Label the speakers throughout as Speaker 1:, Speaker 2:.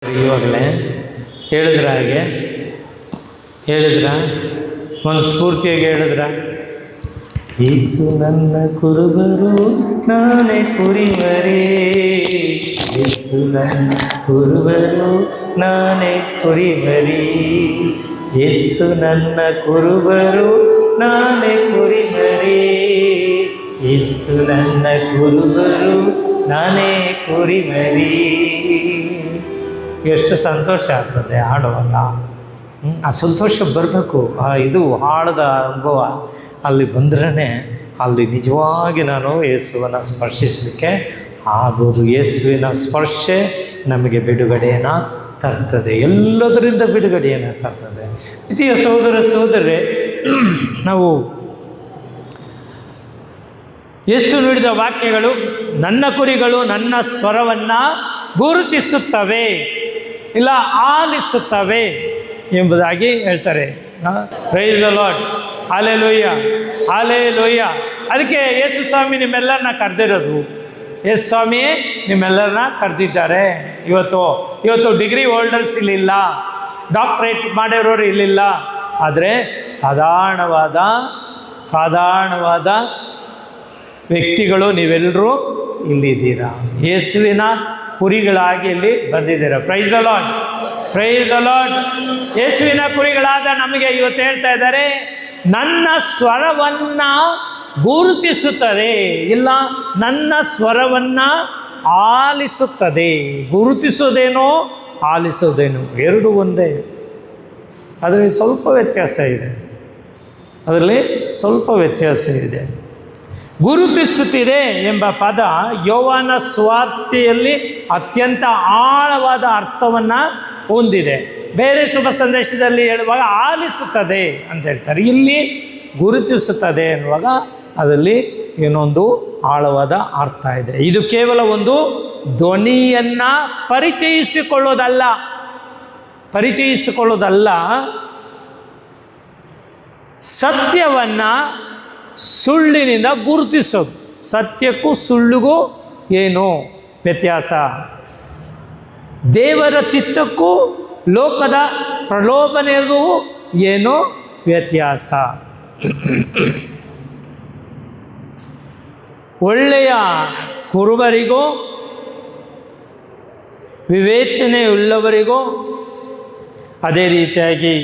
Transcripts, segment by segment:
Speaker 1: ಇವಾಗಲೇ ಹೇಳಿದ್ರ ಒಂದು ಸ್ಫೂರ್ತಿಯಾಗಿ ಹೇಳಿದ್ರ, ಯೇಸು ನನ್ನ ಕುರುಬರು ನಾನೇ ಕುರಿಮರಿ, ಯೇಸು ನನ್ನ ಕುರುಬರು ನಾನೇ ಕುರಿಮರಿ, ಯೇಸು ನನ್ನ ಕುರುಬರು ನಾನೇ ಕುರಿಮರಿ, ಯೇಸು ನನ್ನ ಕುರುಬರು ನಾನೇ ಕುರಿಮರಿ. ಎಷ್ಟು ಸಂತೋಷ ಆಗ್ತದೆ ಹಾಡುವಾಗ. ಆ ಸಂತೋಷ ಬರಬೇಕು. ಇದು ಹಾಡದ ಅನುಭವ ಅಲ್ಲಿ ಬಂದ್ರೇ ಅಲ್ಲಿ ನಿಜವಾಗಿ ನಾನು ಯೇಸುವನ್ನು ಸ್ಪರ್ಶಿಸಲಿಕ್ಕೆ ಆಗೋದು. ಯೇಸುವಿನ ಸ್ಪರ್ಶೆ ನಮಗೆ ಬಿಡುಗಡೆಯನ್ನು ತರ್ತದೆ, ಎಲ್ಲದರಿಂದ ಬಿಡುಗಡೆಯನ್ನು ತರ್ತದೆ. ಇತಿಯ ಸಹೋದರರೇ, ನಾವು ಯೇಸು ನುಡಿದ ವಾಕ್ಯಗಳು, ನನ್ನ ಕುರಿಗಳು ನನ್ನ ಸ್ವರವನ್ನು ಗುರುತಿಸುತ್ತವೆ, ಇಲ್ಲ ಆಲಿಸುತ್ತವೆ ಎಂಬುದಾಗಿ ಹೇಳ್ತಾರೆ. Price the lord, hallelujah hallelujah. ಅದಕ್ಕೆ ಯೇಸು ಸ್ವಾಮಿ ನಿಮ್ಮೆಲ್ಲರನ್ನ ಕರೆದಿರೋದು. ಯೇಸು ಸ್ವಾಮಿ ನಿಮ್ಮೆಲ್ಲರನ್ನ ಕರೆದಿದ್ದಾರೆ. ಇವತ್ತು ಡಿಗ್ರಿ ಹೋಲ್ಡರ್ಸ್ ಇಲ್ಲಿಲ್ಲ, ಡಾಕ್ಟ್ರೇಟ್ ಮಾಡಿರೋರು ಇಲ್ಲಿಲ್ಲ, ಆದರೆ ಸಾಧಾರಣವಾದ ವ್ಯಕ್ತಿಗಳು ನೀವೆಲ್ಲರೂ ಇಲ್ಲಿದ್ದೀರಾ. ಯೇಸುವಿನ ಕುರಿಗಳಾಗಿ ಇಲ್ಲಿ ಬಂದಿದ್ದೀರಾ. Price the lord, praise the lord. ಯೇಸುವಿನ ಕುರಿಗಳಾದ ನಮಗೆ ಇವತ್ತು ಹೇಳ್ತಾ ಇದ್ದಾರೆ, ನನ್ನ ಸ್ವರವನ್ನು ಗುರುತಿಸುತ್ತದೆ, ಇಲ್ಲ ನನ್ನ ಸ್ವರವನ್ನು ಆಲಿಸುತ್ತದೆ. ಗುರುತಿಸೋದೇನೋ ಆಲಿಸೋದೇನೋ ಎರಡು ಒಂದೇ. ಅದರಲ್ಲಿ ಸ್ವಲ್ಪ ವ್ಯತ್ಯಾಸ ಇದೆ. ಗುರುತಿಸುತ್ತಿದೆ ಎಂಬ ಪದ ಯೋಹಾನ ಸುವಾರ್ತೆಯಲ್ಲಿ ಅತ್ಯಂತ ಆಳವಾದ ಅರ್ಥವನ್ನು ಹೊಂದಿದೆ. ಬೇರೆ ಶುಭ ಸಂದೇಶದಲ್ಲಿ ಹೇಳುವಾಗ ಆಲಿಸುತ್ತದೆ ಅಂತ ಹೇಳ್ತಾರೆ. ಇಲ್ಲಿ ಗುರುತಿಸುತ್ತದೆ ಎನ್ನುವಾಗ ಅದರಲ್ಲಿ ಏನೊಂದು ಆಳವಾದ ಅರ್ಥ ಇದೆ. ಇದು ಕೇವಲ ಒಂದು ಧ್ವನಿಯನ್ನು ಪರಿಚಯಿಸಿಕೊಳ್ಳೋದಲ್ಲ, ಸತ್ಯವನ್ನು ಸುಳ್ಳಿನಿಂದ ಗುರುತಿಸೋದು. ಸತ್ಯಕ್ಕೂ ಸುಳ್ಳಿಗೂ ಏನು ವ್ಯತ್ಯಾಸ? ದೇವರ ಚಿತ್ತಕ್ಕೂ ಲೋಕದ ಪ್ರಲೋಭನೆಗೂ ಏನೋ ವ್ಯತ್ಯಾಸ. ಒಳ್ಳೆಯ ಕುರುಬರಿಗೂ ವಿವೇಚನೆಯುಳ್ಳವರಿಗೂ ಅದೇ ರೀತಿಯಾಗಿ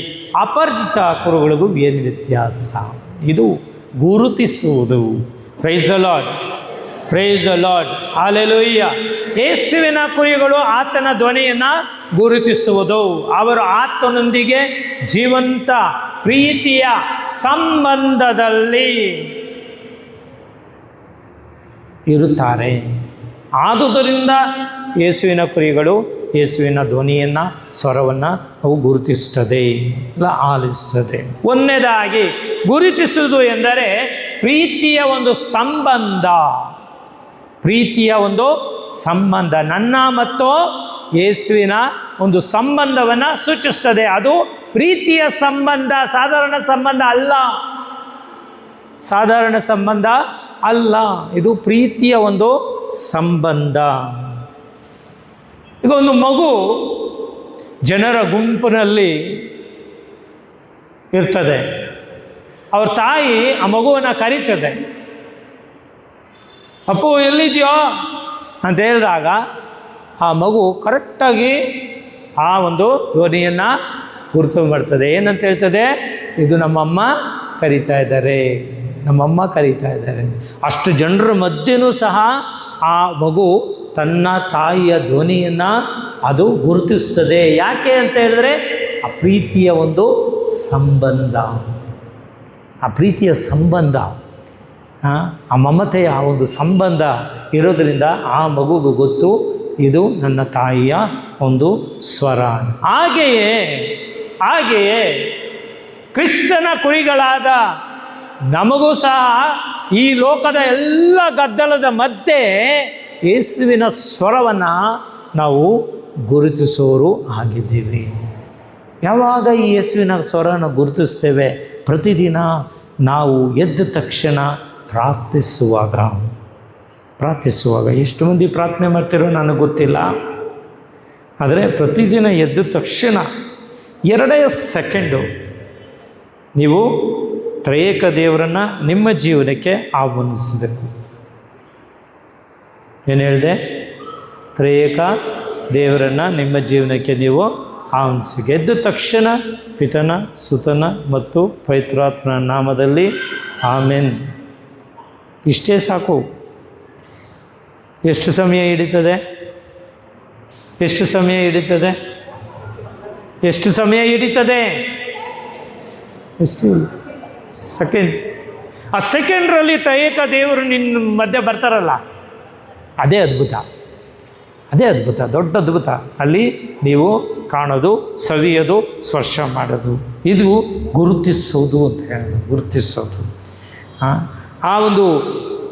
Speaker 1: ಅಪರಿಚಿತ ಕುರುಗಳಿಗೂ ಏನು ವ್ಯತ್ಯಾಸ? ಇದು ಗುರುತಿಸುವುದು. Price the lord, praise the lord, hallelujah. ಯೇಸುವಿನ ಕುರಿಗಳು ಆತನ ಧ್ವನಿಯನ್ನು ಗುರುತಿಸುವುದು. ಅವರು ಆತನೊಂದಿಗೆ ಜೀವಂತ ಪ್ರೀತಿಯ ಸಂಬಂಧದಲ್ಲಿ ಇರುತ್ತಾರೆ. ಆದುದರಿಂದ ಯೇಸುವಿನ ಕುರಿಗಳು ಯೇಸುವಿನ ಧ್ವನಿಯನ್ನು, ಸ್ವರವನ್ನು ಅವು ಗುರುತಿಸ್ತದೆ, ಇಲ್ಲ ಆಲಿಸ್ತದೆ. ಒಂದನೇದಾಗಿ ಗುರುತಿಸುವುದು ಎಂದರೆ ಪ್ರೀತಿಯ ಒಂದು ಸಂಬಂಧ, ನನ್ನ ಮತ್ತು ಯೇಸುವಿನ ಒಂದು ಸಂಬಂಧವನ್ನು ಸೂಚಿಸ್ತದೆ. ಅದು ಪ್ರೀತಿಯ ಸಂಬಂಧ, ಸಾಧಾರಣ ಸಂಬಂಧ ಅಲ್ಲ. ಇದು ಪ್ರೀತಿಯ ಒಂದು ಸಂಬಂಧ. ಈಗ ಒಂದು ಮಗು ಜನರ ಗುಂಪಿನಲ್ಲಿ ಇರ್ತದೆ. ಅವ್ರ ತಾಯಿ ಆ ಮಗುವನ್ನು ಕರೀತದೆ, ಅಪ್ಪು ಎಲ್ಲಿದೆಯೋ ಅಂತ ಹೇಳಿದಾಗ ಆ ಮಗು ಕರೆಕ್ಟಾಗಿ ಆ ಒಂದು ಧ್ವನಿಯನ್ನು ಗುರುತು ಮಾಡ್ತದೆ. ಏನಂತ ಹೇಳ್ತದೆ? ಇದು ನಮ್ಮಮ್ಮ ಕರೀತಾ ಇದ್ದಾರೆ. ಅಷ್ಟು ಜನರ ಮಧ್ಯೆಯೂ ಸಹ ಆ ಮಗು ತನ್ನ ತಾಯಿಯ ಧ್ವನಿಯನ್ನು ಅದು ಗುರುತಿಸ್ತದೆ. ಯಾಕೆ ಅಂತ ಹೇಳಿದ್ರೆ ಆ ಪ್ರೀತಿಯ ಒಂದು ಸಂಬಂಧ, ಆ ಮಮತೆಯ ಒಂದು ಸಂಬಂಧ ಇರೋದರಿಂದ ಆ ಮಗುಗೂ ಗೊತ್ತು ಇದು ನನ್ನ ತಾಯಿಯ ಒಂದು ಸ್ವರ. ಹಾಗೆಯೇ ಕ್ರಿಸ್ತನ ಕುರಿಗಳಾದ ನಮಗೂ ಸಹ ಈ ಲೋಕದ ಎಲ್ಲ ಗದ್ದಲದ ಮಧ್ಯೆ ಯೇಸುವಿನ ಸ್ವರವನ್ನು ನಾವು ಗುರುತಿಸೋರು ಆಗಿದ್ದೀವಿ. ಯಾವಾಗ ಈ ಯೇಸುವಿನ ಸ್ವರವನ್ನು ಗುರುತಿಸ್ತೇವೆ? ಪ್ರತಿದಿನ ನಾವು ಎದ್ದ ತಕ್ಷಣ ಪ್ರಾರ್ಥಿಸುವಾಗ ಎಷ್ಟು ಮಂದಿ ಪ್ರಾರ್ಥನೆ ಮಾಡ್ತಿರೋ ನನಗೆ ಗೊತ್ತಿಲ್ಲ. ಆದರೆ ಪ್ರತಿದಿನ ಎದ್ದ ತಕ್ಷಣ 2 ಸೆಕೆಂಡು ನೀವು ತ್ರಯೇಕ ದೇವರನ್ನು ನಿಮ್ಮ ಜೀವನಕ್ಕೆ ಆಹ್ವಾನಿಸಬೇಕು. ಏನು ಹೇಳಿದೆ? ತ್ರಯೇಕ ದೇವರನ್ನು ನಿಮ್ಮ ಜೀವನಕ್ಕೆ ನೀವು ಆಹ್ವಾನಿಸಬೇಕು. ಎದ್ದ ತಕ್ಷಣ ಪಿತನ, ಸುತನ ಮತ್ತು ಪವಿತ್ರಾತ್ಮನ ನಾಮದಲ್ಲಿ ಆಮೆನ್. ಇಷ್ಟೇ ಸಾಕು. ಎಷ್ಟು ಸಮಯ ಹಿಡಿತದೆ? ಎಷ್ಟು ಸಮಯ ಹಿಡಿತದೆ? ಎಷ್ಟು ಸಮಯ ಹಿಡಿತದೆ? ಎಷ್ಟು ಸೆಕೆಂಡ್. ಆ ಸೆಕೆಂಡ್ರಲ್ಲಿ ತ್ರಯೇಕ ದೇವರು ನಿನ್ನ ಮಧ್ಯೆ ಬರ್ತಾರಲ್ಲ, ಅದೇ ಅದ್ಭುತ. ಅದೇ ಅದ್ಭುತ, ದೊಡ್ಡ ಅದ್ಭುತ. ಅಲ್ಲಿ ನೀವು ಕಾಣೋದು, ಸವಿಯೋದು, ಸ್ಪರ್ಶ ಮಾಡೋದು, ಇದು ಗುರುತಿಸೋದು ಅಂತ ಹೇಳೋದು. ಗುರುತಿಸೋದು ಆ ಒಂದು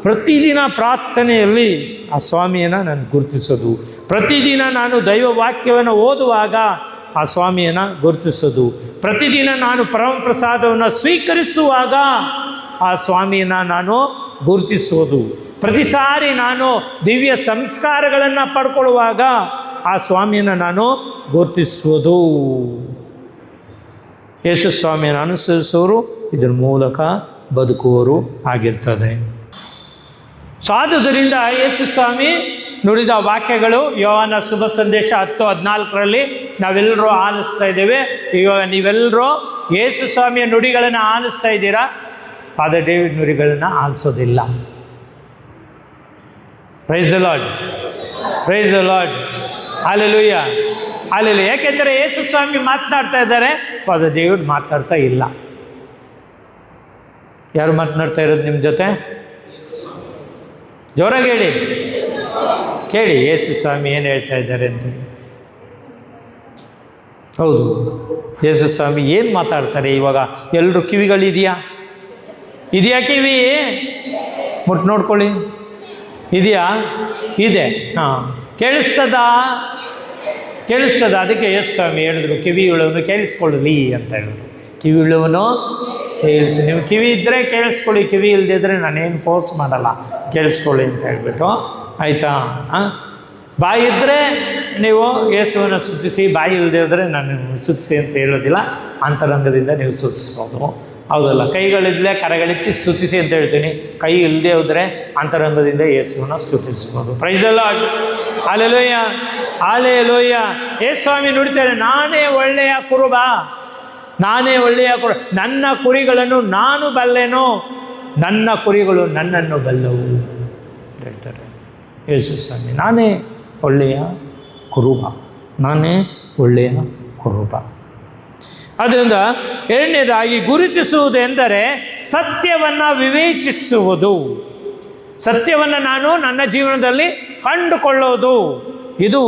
Speaker 1: ಪ್ರತಿದಿನ ಪ್ರಾರ್ಥನೆಯಲ್ಲಿ ಆ ಸ್ವಾಮಿಯನ್ನು ನಾನು ಗುರುತಿಸೋದು. ಪ್ರತಿದಿನ ನಾನು ದೈವ ವಾಕ್ಯವನ್ನು ಓದುವಾಗ ಆ ಸ್ವಾಮಿಯನ್ನು ಗುರುತಿಸೋದು. ಪ್ರತಿದಿನ ನಾನು ಪರಮಪ್ರಸಾದವನ್ನು ಸ್ವೀಕರಿಸುವಾಗ ಆ ಸ್ವಾಮಿಯನ್ನು ನಾನು ಗುರುತಿಸೋದು. ಪ್ರತಿ ಸಾರಿ ನಾನು ದಿವ್ಯ ಸಂಸ್ಕಾರಗಳನ್ನು ಪಡ್ಕೊಳ್ಳುವಾಗ ಆ ಸ್ವಾಮಿಯನ್ನು ನಾನು ಗುರುತಿಸುವುದು. ಯೇಸು ಸ್ವಾಮಿಯನ್ನು ಅನುಸರಿಸೋರು ಇದರ ಮೂಲಕ ಬದುಕುವವರು ಆಗಿರ್ತದೆ. ಸೊ ಆದುದರಿಂದ ಯೇಸು ಸ್ವಾಮಿ ನುಡಿದ ವಾಕ್ಯಗಳು ಯೋಹಾನ ಶುಭ ಸಂದೇಶ 10:14 ನಾವೆಲ್ಲರೂ ಆಲಿಸ್ತಾ ಇದ್ದೇವೆ. ಇವಾಗ ನೀವೆಲ್ಲರೂ ಯೇಸು ಸ್ವಾಮಿಯ ನುಡಿಗಳನ್ನು ಆಲಿಸ್ತಾ ಇದ್ದೀರಾ, ಫಾದರ್ ಡೇವಿಡ್ ನುಡಿಗಳನ್ನು ಆಲಿಸೋದಿಲ್ಲ. Praise the lord, praise the lord, hallelujah, hallelujah. ಯಾಕೆಂದರೆ ಯೇಸು ಸ್ವಾಮಿ ಮಾತನಾಡ್ತಾ ಇದ್ದಾರೆ, ಫಾದರ್ ಡೇವಿಡ್ ಮಾತಾಡ್ತಾ ಇಲ್ಲ. ಯಾರು ಮಾತನಾಡ್ತಾ ಇರೋದು ನಿಮ್ಮ ಜೊತೆ? ಜೋರಾಗಿ ಹೇಳಿ, ಕೇಳಿ ಯೇಸು ಸ್ವಾಮಿ ಏನು ಹೇಳ್ತಾ ಇದ್ದಾರೆ ಅಂತ. ಹೌದು, ಯೇಸು ಸ್ವಾಮಿ ಏನು ಮಾತಾಡ್ತಾರೆ ಇವಾಗ? ಎಲ್ಲರೂ ಕಿವಿಗಳಿದೆಯಾ? ಇದೆಯಾ ಕಿವಿ? ಮುಟ್ಟು ನೋಡ್ಕೊಳ್ಳಿ. ಇದೆಯಾ? ಇದೆ. ಹಾಂ, ಕೇಳಿಸ್ತದ? ಕೇಳಿಸ್ತದ? ಅದಕ್ಕೆ ಯೇಸು ಸ್ವಾಮಿ ಹೇಳಿದ್ರು, ಕಿವಿ ಉಳ್ಳವನು ಕೇಳಿಸ್ಕೊಳ್ಳಲಿ ಅಂತ ಹೇಳಿದ್ರು. ಕಿವಿ ಉಳ್ಳವನು ಕೇಳಿಸಿ. ನೀವು ಕಿವಿ ಇದ್ದರೆ ಕೇಳಿಸ್ಕೊಳ್ಳಿ, ಕಿವಿ ಇಲ್ಲದಿದ್ದರೆ ನಾನೇನು ಫೋರ್ಸ್ ಮಾಡಲ್ಲ, ಕೇಳಿಸ್ಕೊಳ್ಳಿ ಅಂತ ಹೇಳ್ಬಿಟ್ಟು, ಆಯಿತಾ? ಬಾಯಿ ಇದ್ದರೆ ನೀವು ಯೇಸುವನ್ನು ಸ್ತುತಿಸಿ, ಬಾಯಿ ಇಲ್ಲದೆ ಇದ್ದರೆ ನಾನು ಸ್ತುತಿಸಿ ಅಂತ ಹೇಳೋದಿಲ್ಲ. ಅಂತರಂಗದಿಂದ ನೀವು ಸ್ತುತಿಸ್ಬೋದು, ಹೌದಲ್ಲ? ಕೈಗಳಿದ್ದರೆ ಕರಗಳೆತ್ತಿ ಸ್ತುತಿಸಿ ಅಂತ ಹೇಳ್ತೀನಿ. ಕೈ ಇಲ್ಲದೆ ಹೋದರೆ ಅಂತರಂಗದಿಂದ ಯೇಸುವನ್ನು ಸ್ತುತಿಸ್ಬೋದು. Praise the lord, hallelujah, hallelujah. Yesu ಸ್ವಾಮಿ ನುಡಿತಾರೆ, ನಾನೇ ಒಳ್ಳೆಯ ಕುರುಬ, ನಾನೇ ಒಳ್ಳೆಯ ನನ್ನ ಕುರಿಗಳನ್ನು ನಾನು ಬಲ್ಲೆನೋ, ನನ್ನ ಕುರಿಗಳು ನನ್ನನ್ನು ಬಲ್ಲವು ಹೇಳ್ತಾರೆ ಯೇಸು ಸ್ವಾಮಿ. ನಾನೇ ಒಳ್ಳೆಯ ಕುರುಬ, ನಾನೇ ಒಳ್ಳೆಯ ಕುರುಬ. ಆದ್ದರಿಂದ ಎರಡನೇದಾಗಿ ಗುರುತಿಸುವುದೆಂದರೆ ಸತ್ಯವನ್ನು ವಿವೇಚಿಸುವುದು. ಸತ್ಯವನ್ನು ನಾನು ನನ್ನ ಜೀವನದಲ್ಲಿ ಕಂಡುಕೊಳ್ಳೋದು, ಇದು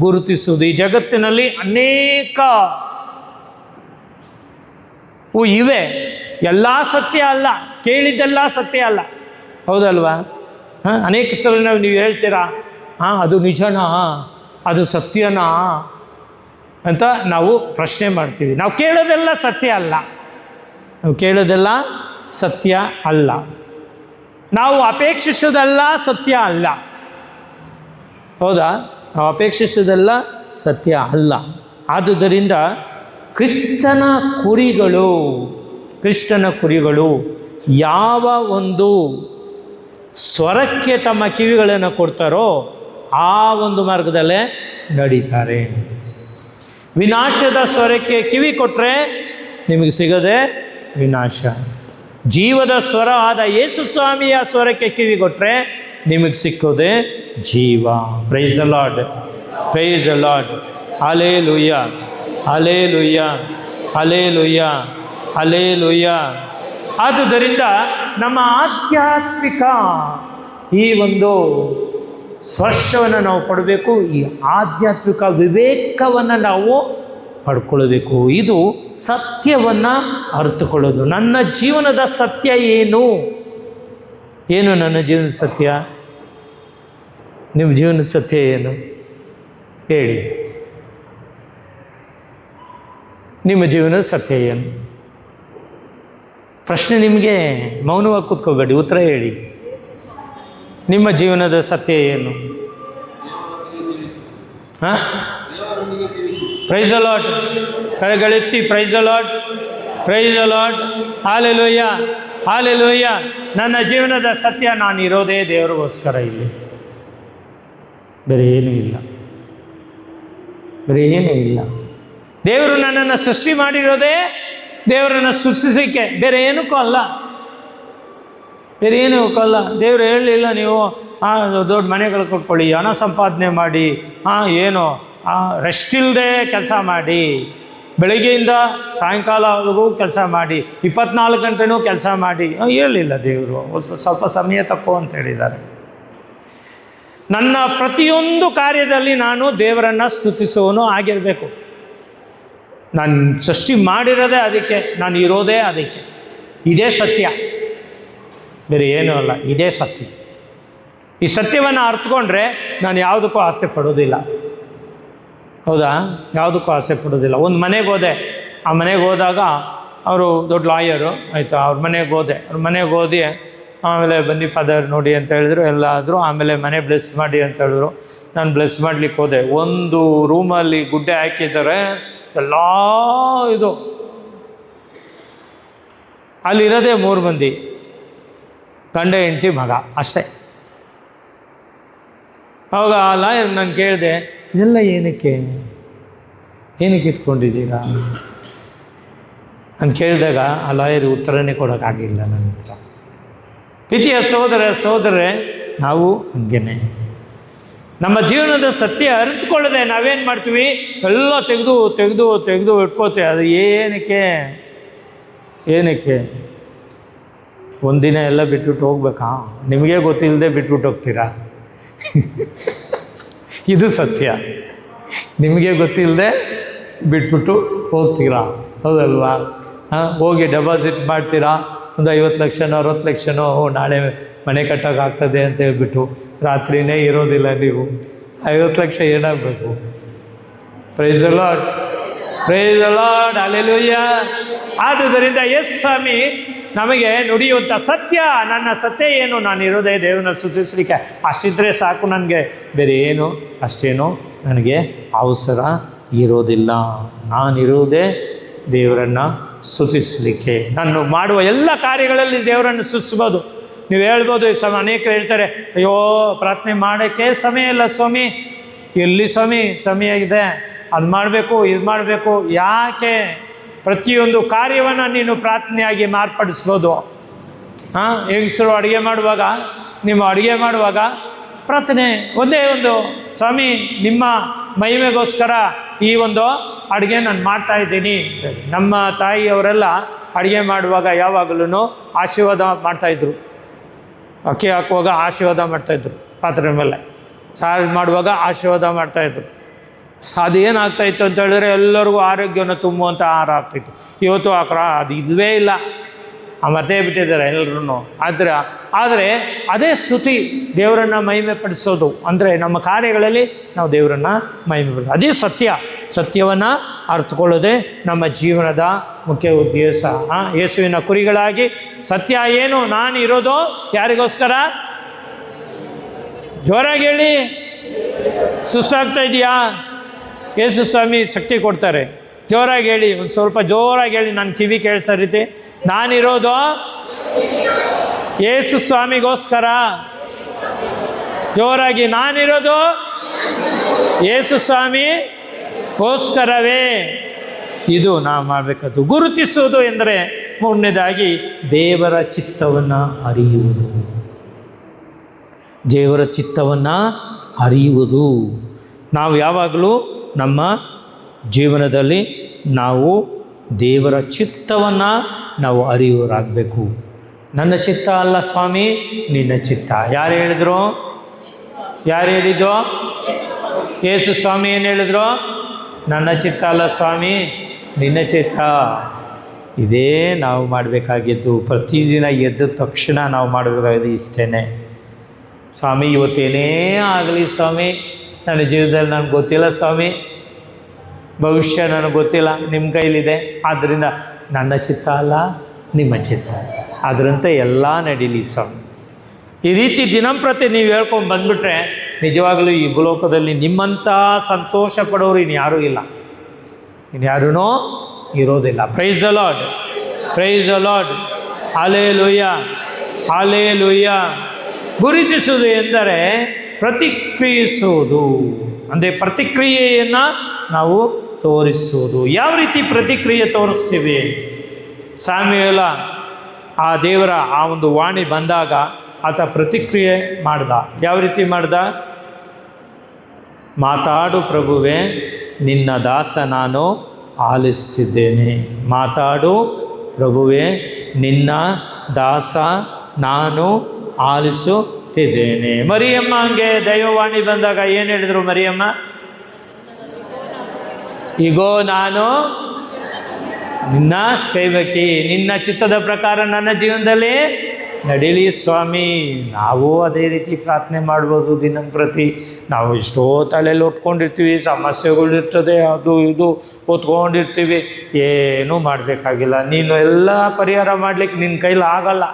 Speaker 1: ಗುರುತಿಸುವುದು. ಈ ಜಗತ್ತಿನಲ್ಲಿ ಅನೇಕ ಇವೆ, ಎಲ್ಲ ಸತ್ಯ ಅಲ್ಲ, ಕೇಳಿದ್ದೆಲ್ಲ ಸತ್ಯ ಅಲ್ಲ, ಹೌದಲ್ವಾ? ಅನೇಕ ಸಲ ನೀವು ಹೇಳ್ತೀರಾ, ಅದು ನಿಜನಾ, ಅದು ಸತ್ಯನಾ ಅಂತ ನಾವು ಪ್ರಶ್ನೆ ಮಾಡ್ತೀವಿ. ನಾವು ಕೇಳೋದೆಲ್ಲ ಸತ್ಯ ಅಲ್ಲ, ನಾವು ಕೇಳೋದೆಲ್ಲ ಸತ್ಯ ಅಲ್ಲ, ನಾವು ಅಪೇಕ್ಷಿಸೋದೆಲ್ಲ ಸತ್ಯ ಅಲ್ಲ, ಹೌದಾ? ನಾವು ಅಪೇಕ್ಷಿಸೋದೆಲ್ಲ ಸತ್ಯ ಅಲ್ಲ. ಆದುದರಿಂದ ಕ್ರಿಸ್ತನ ಕುರಿಗಳು ಯಾವ ಒಂದು ಸ್ವರಕ್ಕೆ ತಮ್ಮ ಕಿವಿಗಳನ್ನು ಕೊಡ್ತಾರೋ ಆ ಒಂದು ಮಾರ್ಗದಲ್ಲೇ ನಡೀತಾರೆ. ವಿನಾಶದ ಸ್ವರಕ್ಕೆ ಕಿವಿ ಕೊಟ್ಟರೆ ನಿಮಗೆ ಸಿಗದೆ ವಿನಾಶ. ಜೀವದ ಸ್ವರ ಆದ ಯೇಸು ಸ್ವಾಮಿಯ ಸ್ವರಕ್ಕೆ ಕಿವಿ ಕೊಟ್ಟರೆ ನಿಮಗೆ ಸಿಕ್ಕೋದೆ ಜೀವ. Price the lord, praise the lord, hallelujah, hallelujah, hallelujah, hallelujah. ಆದುದರಿಂದ ನಮ್ಮ ಆಧ್ಯಾತ್ಮಿಕ ಈ ಒಂದು ಸ್ಪರ್ಶವನ್ನು ನಾವು ಪಡಬೇಕು, ಈ ಆಧ್ಯಾತ್ಮಿಕ ವಿವೇಕವನ್ನು ನಾವು ಪಡ್ಕೊಳ್ಬೇಕು. ಇದು ಸತ್ಯವನ್ನು ಅರಿತುಕೊಳ್ಳೋದು. ನನ್ನ ಜೀವನದ ಸತ್ಯ ಏನು? ನನ್ನ ಜೀವನದ ಸತ್ಯ? ನಿಮ್ಮ ಜೀವನದ ಸತ್ಯ ಏನು ಹೇಳಿ? ನಿಮ್ಮ ಜೀವನದ ಸತ್ಯ ಏನು? ಪ್ರಶ್ನೆ ನಿಮಗೆ, ಮೌನವಾಗಿ ಕೂತ್ಕೋಬೇಡಿ, ಉತ್ತರ ಹೇಳಿ. ನಿಮ್ಮ ಜೀವನದ ಸತ್ಯ ಏನು? Praise the lord. ಕರೆಗಳೆತ್ತಿ praise the lord, praise the lord. Hallelujah, hallelujah. ನನ್ನ ಜೀವನದ ಸತ್ಯ, ನಾನು ಇರೋದೇ ದೇವರಿಗೋಸ್ಕರ. ಇಲ್ಲಿ ಬೇರೆ ಏನೂ ಇಲ್ಲ, ಬೇರೆ ಏನೂ ಇಲ್ಲ. ದೇವರು ನನ್ನನ್ನು ಸೃಷ್ಟಿ ಮಾಡಿರೋದೇ ದೇವರನ್ನು ಸೃಷ್ಟಿಸಲಿಕ್ಕೆ, ಬೇರೆ ಏನಕ್ಕೂ ಅಲ್ಲ, ಬೇರೆ ಏನಕ್ಕೂ ಅಲ್ಲ. ದೇವರು ಹೇಳಲಿಲ್ಲ ನೀವು ದೊಡ್ಡ ಮನೆಗಳು ಕೊಟ್ಕೊಳ್ಳಿ, ಹಣ ಸಂಪಾದನೆ ಮಾಡಿ, ಏನೋ ರೆಸ್ಟ್ ಇಲ್ಲದೆ ಕೆಲಸ ಮಾಡಿ, ಬೆಳಗ್ಗೆಯಿಂದ ಸಾಯಂಕಾಲವರೆಗೂ ಕೆಲಸ ಮಾಡಿ, 24 ಗಂಟೆನೂ ಕೆಲಸ ಮಾಡಿ ಹೇಳಲಿಲ್ಲ ದೇವರು. ಸ್ವಲ್ಪ ಸಮಯ ತಪ್ಪು ಅಂತ ಹೇಳಿದ್ದಾರೆ. ನನ್ನ ಪ್ರತಿಯೊಂದು ಕಾರ್ಯದಲ್ಲಿ ನಾನು ದೇವರನ್ನು ಸ್ತುತಿಸುವನು ಆಗಿರಬೇಕು. ನಾನು ಸೃಷ್ಟಿ ಮಾಡಿರೋದೇ ಅದಕ್ಕೆ, ನಾನು ಇರೋದೇ ಅದಕ್ಕೆ. ಇದೇ ಸತ್ಯ, ಬೇರೆ ಏನೂ ಅಲ್ಲ, ಇದೇ ಸತ್ಯ. ಈ ಸತ್ಯವನ್ನು ಅರ್ಥಕೊಂಡ್ರೆ ನಾನು ಯಾವುದಕ್ಕೂ ಆಸೆ ಪಡೋದಿಲ್ಲ. ಹೌದಾ? ಯಾವುದಕ್ಕೂ ಆಸೆ ಪಡೋದಿಲ್ಲ. ಒಂದು ಮನೆಗೆ ಹೋದೆ, ಆ ಮನೆಗೆ ಹೋದಾಗ ಅವರು ದೊಡ್ಡ ಲಾಯರು, ಆಯಿತಾ, ಅವ್ರ ಮನೆಗೆ ಹೋದೆ. ಅವ್ರ ಮನೆಗೆ ಹೋದಿ ಆಮೇಲೆ ಬನ್ನಿ ಫಾದರ್ ನೋಡಿ ಅಂತ ಹೇಳಿದ್ರು, ಎಲ್ಲ ಆದರು. ಆಮೇಲೆ ಮನೆ ಬ್ಲೆಸ್ ಮಾಡಿ ಅಂತ ಹೇಳಿದ್ರು. ನಾನು ಬ್ಲೆಸ್ ಮಾಡಲಿಕ್ಕೆ ಹೋದೆ. ಒಂದು ರೂಮಲ್ಲಿ ಗುಡ್ಡೆ ಹಾಕಿದ್ದಾರೆ, ಎಲ್ಲ ಇದು. ಅಲ್ಲಿರೋದೇ 3 ಮಂದಿ, ಗಂಡ ಹೆಂಡತಿ ಮಗ ಅಷ್ಟೇ. ಅವಾಗ ಆ ಲಾಯರ್ ನಾನು ಕೇಳಿದೆ, ಇದೆಲ್ಲ ಏನಕ್ಕೆ ಇಟ್ಕೊಂಡಿದ್ದೀರಾ ಅಂತ ಕೇಳಿದಾಗ ಆ ಲಾಯರ್ ಉತ್ತರನೇ ಕೊಡೋಕ್ಕಾಗಿಲ್ಲ ನನ್ನ ಹತ್ರ. ಪ್ರೀತಿಯ ಸಹೋದರರೇ, ನಾವು ಹಂಗೇನೆ ನಮ್ಮ ಜೀವನದ ಸತ್ಯ ಅರಿತುಕೊಳ್ಳದೆ ನಾವೇನು ಮಾಡ್ತೀವಿ, ಎಲ್ಲ ತೆಗೆದು ಇಟ್ಕೋತೇವೆ. ಅದು ಏನಕ್ಕೆ ಒಂದಿನ ಎಲ್ಲ ಬಿಟ್ಬಿಟ್ಟು ಹೋಗ್ಬೇಕಾ? ನಿಮಗೆ ಗೊತ್ತಿಲ್ಲದೆ ಬಿಟ್ಬಿಟ್ಟು ಹೋಗ್ತೀರಾ? ಇದು ಸತ್ಯ. ನಿಮಗೆ ಗೊತ್ತಿಲ್ಲದೆ ಬಿಟ್ಬಿಟ್ಟು ಹೋಗ್ತೀರಾ, ಹೌದಲ್ವಾ? ಹೋಗಿ ಡೆಪಾಸಿಟ್ ಮಾಡ್ತೀರಾ, ಒಂದು 50 ಲಕ್ಷನೋ 60 ಲಕ್ಷನೋ, ನಾಳೆ ಮನೆ ಕಟ್ಟೋಕ್ಕಾಗ್ತದೆ ಅಂತ ಹೇಳ್ಬಿಟ್ಟು ರಾತ್ರಿನೇ ಇರೋದಿಲ್ಲ ನೀವು. 50 ಲಕ್ಷ ಏನಾಗಬೇಕು? Price the lord, praise the lord, hallelujah. ಆದುದರಿಂದ ಯೇಸು ಸ್ವಾಮಿ ನಮಗೆ ನುಡಿಯುವಂಥ ಸತ್ಯ, ನನ್ನ ಸತ್ಯ ಏನು, ನಾನು ಇರೋದೇ ದೇವರನ್ನ ಸ್ತುತಿಸಲಿಕ್ಕೆ. ಅಷ್ಟಿದ್ರೆ ಸಾಕು ನನಗೆ, ಬೇರೆ ಏನು ಅಷ್ಟೇನೋ ನನಗೆ ಅವಸರ ಇರೋದಿಲ್ಲ. ನಾನಿರುವುದೇ ದೇವರನ್ನು ಸ್ತುತಿಸಲಿಕ್ಕೆ. ನಾನು ಮಾಡುವ ಎಲ್ಲ ಕಾರ್ಯಗಳಲ್ಲಿ ದೇವರನ್ನು ಸ್ತುತಿಸ್ಬೋದು. ನೀವು ಹೇಳ್ಬೋದು, ಅನೇಕರು ಹೇಳ್ತಾರೆ, ಅಯ್ಯೋ ಪ್ರಾರ್ಥನೆ ಮಾಡೋಕ್ಕೆ ಸಮಯ ಇಲ್ಲ ಸ್ವಾಮಿ. ಎಲ್ಲಿ ಸ್ವಾಮಿ ಸಮಯ ಇದೆ? ಅದು ಮಾಡಬೇಕು, ಇದು ಮಾಡಬೇಕು. ಯಾಕೆ? ಪ್ರತಿಯೊಂದು ಕಾರ್ಯವನ್ನು ನೀನು ಪ್ರಾರ್ಥನೆಯಾಗಿ ಮಾರ್ಪಡಿಸ್ಬೋದು. ಹೆಂಗಸರು ಅಡುಗೆ ಮಾಡುವಾಗ, ನಿಮ್ಮ ಅಡುಗೆ ಮಾಡುವಾಗ ಪ್ರಾರ್ಥನೆ ಒಂದೇ ಒಂದು, ಸ್ವಾಮಿ ನಿಮ್ಮ ಮಹಿಮೆಗೋಸ್ಕರ ಈ ಒಂದು ಅಡುಗೆ ನಾನು ಮಾಡ್ತಾಯಿದ್ದೀನಿ. ನಮ್ಮ ತಾಯಿಯವರೆಲ್ಲ ಅಡುಗೆ ಮಾಡುವಾಗ ಯಾವಾಗಲೂ ಆಶೀರ್ವಾದ ಮಾಡ್ತಾಯಿದ್ರು. ಅಕ್ಕಿ ಹಾಕುವಾಗ ಆಶೀರ್ವಾದ ಮಾಡ್ತಾಯಿದ್ರು, ಪಾತ್ರೆ ಮೇಲೆ ಸಾರು ಮಾಡುವಾಗ ಆಶೀರ್ವಾದ ಮಾಡ್ತಾಯಿದ್ರು. ಅದೇನಾಗ್ತಾಯಿತ್ತು ಅಂತ ಹೇಳಿದ್ರೆ ಎಲ್ಲರಿಗೂ ಆರೋಗ್ಯವನ್ನು ತುಂಬುವಂಥ ಆಹಾರ ಆಗ್ತಾಯಿತ್ತು. ಇವತ್ತು ಅದು ಇಲ್ಲವೇ ಇಲ್ಲ, ಮರ್ತೇ ಬಿಟ್ಟಿದ್ದಾರೆ ಎಲ್ಲರೂ. ಆದರೆ ಅದೇ ಸ್ತುತಿ, ದೇವರನ್ನು ಮಹಿಮೆ ಪಡಿಸೋದು ಅಂದರೆ ನಮ್ಮ ಕಾರ್ಯಗಳಲ್ಲಿ ನಾವು ದೇವರನ್ನು ಮಹಿಮೆ ಪಡಿಸೋದು, ಅದೇ ಸತ್ಯ. ಸತ್ಯವನ್ನು ಅರ್ಥಕೊಳ್ಳೋದೇ ನಮ್ಮ ಜೀವನದ ಮುಖ್ಯ ಉದ್ದೇಶ. ಯೇಸುವಿನ ಕುರಿಗಳಾಗಿ ಸತ್ಯ ಏನು? ನಾನು ಇರೋದು ಯಾರಿಗೋಸ್ಕರ? ಜೋರಾಗಿ ಹೇಳಿ. ಸುಸ್ತಾಗ್ತಾ ಇದೆಯಾ? ಯೇಸು ಸ್ವಾಮಿ ಶಕ್ತಿ ಕೊಡ್ತಾರೆ. ಜೋರಾಗಿ ಹೇಳಿ, ಒಂದು ಸ್ವಲ್ಪ ಜೋರಾಗಿ ಹೇಳಿ, ನನ್ನ ಕಿವಿ ಕೇಳಿಸೋ ರೀತಿ. ನಾನಿರೋದು ಯೇಸು ಸ್ವಾಮಿಗೋಸ್ಕರ. ಜೋರಾಗಿ, ನಾನಿರೋದು ಯೇಸು ಸ್ವಾಮಿಗೋಸ್ಕರವೇ. ಇದು ನಾವು ಮಾಡಬೇಕಾದ್ದು. ಗುರುತಿಸುವುದು ಎಂದರೆ ಮೂರನೇದಾಗಿ ದೇವರ ಚಿತ್ತವನ್ನು ಅರಿಯುವುದು. ದೇವರ ಚಿತ್ತವನ್ನು ಅರಿಯುವುದು. ನಾವು ಯಾವಾಗಲೂ ನಮ್ಮ ಜೀವನದಲ್ಲಿ ನಾವು ದೇವರ ಚಿತ್ತವನ್ನು ನಾವು ಅರಿಯುವರಾಗಬೇಕು. ನನ್ನ ಚಿತ್ತ ಅಲ್ಲ ಸ್ವಾಮಿ, ನಿನ್ನ ಚಿತ್ತ. ಯಾರು ಹೇಳಿದ್ರು? ಯೇಸು ಸ್ವಾಮಿ ಏನು ಹೇಳಿದ್ರು? ನನ್ನ ಚಿತ್ತ ಅಲ್ಲ ಸ್ವಾಮಿ, ನಿನ್ನ ಚಿತ್ತ. ಇದೇ ನಾವು ಮಾಡಬೇಕಾಗಿದ್ದು. ಪ್ರತಿದಿನ ಎದ್ದ ತಕ್ಷಣ ನಾವು ಮಾಡಬೇಕಾಗಿದ್ದು ಇಷ್ಟೇ. ಸ್ವಾಮಿ ಇವತ್ತೇನೇ ಆಗಲಿ ಸ್ವಾಮಿ, ನನ್ನ ಜೀವನದಲ್ಲಿ ನನಗೆ ಗೊತ್ತಿಲ್ಲ ಸ್ವಾಮಿ, ಭವಿಷ್ಯ ನನಗೆ ಗೊತ್ತಿಲ್ಲ, ನಿಮ್ಮ ಕೈಲಿದೆ. ಆದ್ದರಿಂದ ನನ್ನ ಚಿತ್ತ ಅಲ್ಲ, ನಿಮ್ಮ ಚಿತ್ತ, ಅದರಂತೆ ಎಲ್ಲ ನಡೀಲಿ ಸ್ವಾಮಿ. ಈ ರೀತಿ ದಿನಂಪ್ರತಿ ನೀವು ಹೇಳ್ಕೊಂಡು ಬಂದುಬಿಟ್ರೆ ನಿಜವಾಗಲೂ ಈ ಭೂಲೋಕದಲ್ಲಿ ನಿಮ್ಮಂಥ ಸಂತೋಷ ಪಡೋರು ಇನ್ಯಾರೂ ಇಲ್ಲ. ಇನ್ಯಾರೂ ಇರೋದಿಲ್ಲ. Price the lord, praise the lord. Hallelujah, hallelujah. ಗುರುತಿಸುವುದು ಎಂದರೆ ಪ್ರತಿಕ್ರಿಯಿಸುವುದು, ಅಂದರೆ ಪ್ರತಿಕ್ರಿಯೆಯನ್ನು ನಾವು ತೋರಿಸುವುದು. ಯಾವ ರೀತಿ ಪ್ರತಿಕ್ರಿಯೆ ತೋರಿಸ್ತೀವಿ? ಸಾಮ್ಯುಯೇಲ ಆ ದೇವರ ಆ ಒಂದು ವಾಣಿ ಬಂದಾಗ ಆತ ಪ್ರತಿಕ್ರಿಯೆ ಮಾಡ್ದ. ಯಾವ ರೀತಿ ಮಾಡ್ದ? ಮಾತಾಡು ಪ್ರಭುವೇ, ನಿನ್ನ ದಾಸ ನಾನು ಆಲಿಸ್ತಿದ್ದೇನೆ. ಮಾತಾಡು ಪ್ರಭುವೇ, ನಿನ್ನ ದಾಸ ನಾನು ಆಲಿಸುತ್ತಿದ್ದೇನೆ. ಮರಿಯಮ್ಮ ಹಂಗೆ ದೈವವಾಣಿ ಬಂದಾಗ ಏನು ಹೇಳಿದರು ಮರಿಯಮ್ಮ? ಇಗೋ ನಾನು ನಿನ್ನ ಸೇವಕಿ, ನಿನ್ನ ಚಿತ್ತದ ಪ್ರಕಾರ ನನ್ನ ಜೀವನದಲ್ಲಿ ನಡೀಲಿ ಸ್ವಾಮಿ. ನಾವು ಅದೇ ರೀತಿ ಪ್ರಾರ್ಥನೆ ಮಾಡ್ಬೋದು. ದಿನಂಪ್ರತಿ ನಾವು ಎಷ್ಟೋ ತಲೆಯಲ್ಲಿ ಒಟ್ಕೊಂಡಿರ್ತೀವಿ, ಸಮಸ್ಯೆಗಳಿರ್ತದೆ, ಅದು ಇದು ಓದ್ಕೊಂಡಿರ್ತೀವಿ. ಏನೂ ಮಾಡಬೇಕಾಗಿಲ್ಲ. ನೀನು ಎಲ್ಲ ಪರಿಹಾರ ಮಾಡಲಿಕ್ಕೆ ನಿನ್ನ ಕೈಲಿ ಆಗಲ್ಲ,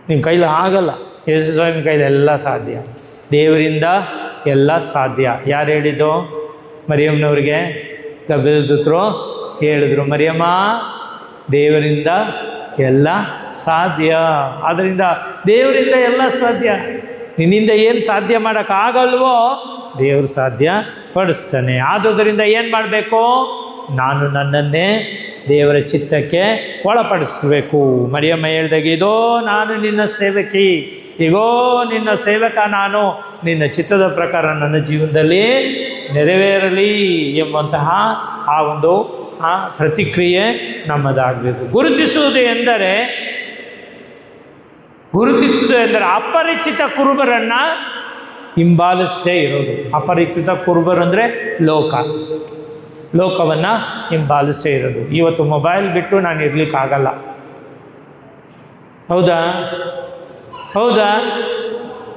Speaker 1: ನಿನ್ನ ಕೈಲಿ ಆಗಲ್ಲ. ಯೇಸು ಸ್ವಾಮಿ ಕೈಲಿ ಎಲ್ಲ ಸಾಧ್ಯ, ದೇವರಿಂದ ಎಲ್ಲ ಸಾಧ್ಯ. ಯಾರು ಹೇಳಿದ್ದು? ಮರಿಯಮ್ಮನವ್ರಿಗೆ ಗಬ್ರಿಯೇಲ್ ದೂತರು ಹೇಳಿದ್ರು, ಮರಿಯಮ್ಮ ದೇವರಿಂದ ಎಲ್ಲ ಸಾಧ್ಯ. ಆದ್ದರಿಂದ ದೇವರಿಂದ ಎಲ್ಲ ಸಾಧ್ಯ. ನಿನ್ನಿಂದ ಏನು ಸಾಧ್ಯ ಮಾಡೋಕ್ಕಾಗಲ್ವೋ ದೇವರು ಸಾಧ್ಯ ಪಡಿಸ್ತಾನೆ. ಆದುದರಿಂದ ಏನು ಮಾಡಬೇಕು? ನಾನು ನನ್ನನ್ನೇ ದೇವರ ಚಿತ್ತಕ್ಕೆ ಒಳಪಡಿಸಬೇಕು. ಮರಿಯಮ್ಮ ಹೇಳಿದಾಗ, ಇದೋ ನಾನು ನಿನ್ನ ಸೇವಕಿ, ಈಗೋ ನಿನ್ನ ಸೇವಕ ನಾನು, ನಿನ್ನ ಚಿತ್ತದ ಪ್ರಕಾರ ನನ್ನ ಜೀವನದಲ್ಲಿ ನೆರವೇರಲಿ ಎಂಬಂತಹ ಆ ಒಂದು ಪ್ರತಿಕ್ರಿಯೆ ನಮ್ಮದಾಗಬೇಕು. ಗುರುತಿಸುವುದು ಎಂದರೆ ಅಪರಿಚಿತ ಕುರುಬರನ್ನು ಹಿಂಬಾಲಿಸದೇ ಇರೋದು. ಅಪರಿಚಿತ ಕುರುಬರು ಅಂದರೆ ಲೋಕವನ್ನು ಹಿಂಬಾಲಿಸದೇ ಇರೋದು. ಇವತ್ತು ಮೊಬೈಲ್ ಬಿಟ್ಟು ನಾನು ಇರಲಿಕ್ಕಾಗಲ್ಲ. ಹೌದಾ?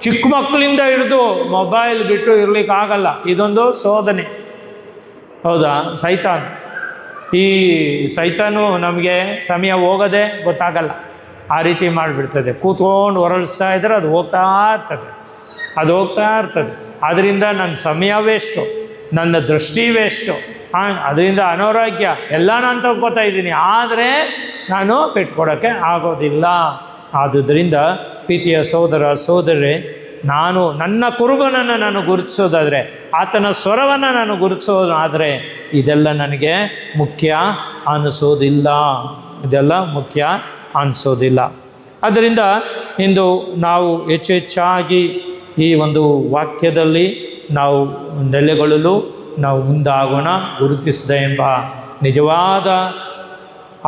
Speaker 1: ಚಿಕ್ಕ ಮಕ್ಕಳಿಂದ ಹಿಡಿದು ಮೊಬೈಲ್ ಬಿಟ್ಟು ಇರಲಿಕ್ಕಾಗಲ್ಲ. ಇದೊಂದು ಶೋಧನೆ. ಹೌದಾ? ಈ ಸೈತಾನು ನಮಗೆ ಸಮಯ ಹೋಗೋದೇ ಗೊತ್ತಾಗಲ್ಲ, ಆ ರೀತಿ ಮಾಡಿಬಿಡ್ತದೆ. ಕೂತ್ಕೊಂಡು ಹೊರಳಿಸ್ತಾ ಇದ್ದರೆ ಅದು ಹೋಗ್ತಾ ಇರ್ತದೆ. ಅದರಿಂದ ನನ್ನ ಸಮಯ ವೇಸ್ಟು, ನನ್ನ ದೃಷ್ಟಿ ವೇಸ್ಟು, ಅದರಿಂದ ಅನಾರೋಗ್ಯ ಎಲ್ಲ ನಾನು ತಗೋತಾ ಇದ್ದೀನಿ. ಆದರೆ ನಾನು ಬಿಟ್ಕೊಡೋಕ್ಕೆ ಆಗೋದಿಲ್ಲ. ಆದುದರಿಂದ ಪ್ರೀತಿಯ ಸಹೋದರ ಸಹೋದರರೇ, ನಾನು ನನ್ನ ಕುರುಬನನ್ನು ನಾನು ಗುರುತಿಸೋದಾದರೆ, ಆತನ ಸ್ವರವನ್ನು ನಾನು ಗುರುತಿಸೋದಾದರೆ ಇದೆಲ್ಲ ನನಗೆ ಮುಖ್ಯ ಅನಿಸೋದಿಲ್ಲ. ಆದ್ದರಿಂದ ಇಂದು ನಾವು ಹೆಚ್ಚಾಗಿ ಈ ಒಂದು ವಾಕ್ಯದಲ್ಲಿ ನಾವು ನೆಲೆಗೊಳ್ಳಲು ನಾವು ಮುಂದಾಗೋಣ. ಗುರುತಿಸಿದ ಎಂಬ ನಿಜವಾದ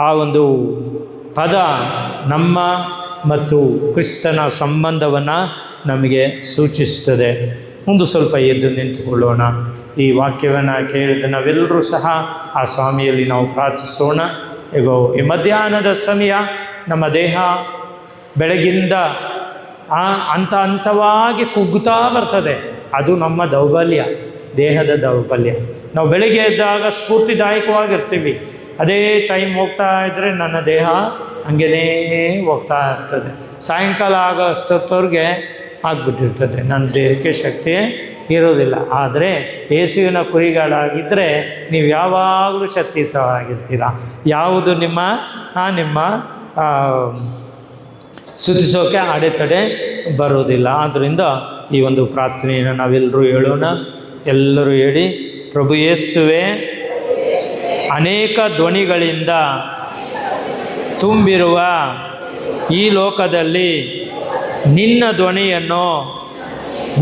Speaker 1: ಆ ಒಂದು ಪದ ನಮ್ಮ ಮತ್ತು ಕ್ರಿಸ್ತನ ಸಂಬಂಧವನ್ನು ನಮಗೆ ಸೂಚಿಸುತ್ತದೆ. ಒಂದು ಸ್ವಲ್ಪ ಎದ್ದು ನಿಂತುಕೊಳ್ಳೋಣ. ಈ ವಾಕ್ಯವನ್ನು ಕೇಳಿದ ನಾವೆಲ್ಲರೂ ಸಹ ಆ ಸ್ವಾಮಿಯಲ್ಲಿ ನಾವು ಪ್ರಾರ್ಥಿಸೋಣ. ಈಗ ಈ ಮಧ್ಯಾಹ್ನದ ಸಮಯ ನಮ್ಮ ದೇಹ ಬೆಳಗಿಂದ ಹಂತವಾಗಿ ಕುಗ್ಗುತ್ತಾ ಬರ್ತದೆ. ಅದು ನಮ್ಮ ದೌರ್ಬಲ್ಯ, ದೇಹದ ದೌರ್ಬಲ್ಯ. ನಾವು ಬೆಳಗ್ಗೆ ಎದ್ದಾಗ ಸ್ಫೂರ್ತಿದಾಯಕವಾಗಿರ್ತೀವಿ. ಅದೇ ಟೈಮ್ ಹೋಗ್ತಾ ಇದ್ದರೆ ನನ್ನ ದೇಹ ಹಂಗೇ ಹೋಗ್ತಾ ಇರ್ತದೆ. ಸಾಯಂಕಾಲ ಆಗೋ ಅಷ್ಟೊತ್ತವ್ರಿಗೆ ಆಗಿಬಿಟ್ಟಿರ್ತದೆ, ನನ್ನ ದೇಹಕ್ಕೆ ಶಕ್ತಿ ಇರೋದಿಲ್ಲ. ಆದರೆ ಯೇಸುವಿನ ಕುರಿಗಳಾಗಿದ್ದರೆ ನೀವು ಯಾವಾಗಲೂ ಶಕ್ತಿಯುತವಾಗಿರ್ತೀರ. ಯಾವುದು ನಿಮ್ಮ ಸ್ತುತಿಸೋಕೆ ಅಡೆತಡೆ ಬರೋದಿಲ್ಲ. ಆದ್ದರಿಂದ ಈ ಒಂದು ಪ್ರಾರ್ಥನೆಯನ್ನು ನಾವೆಲ್ಲರೂ ಹೇಳೋಣ. ಎಲ್ಲರೂ ಹೇಳಿ, ಪ್ರಭು ಯೇಸುವೆ, ಅನೇಕ ಧ್ವನಿಗಳಿಂದ ತುಂಬಿರುವ ಈ ಲೋಕದಲ್ಲಿ ನಿನ್ನ ಧ್ವನಿಯನ್ನು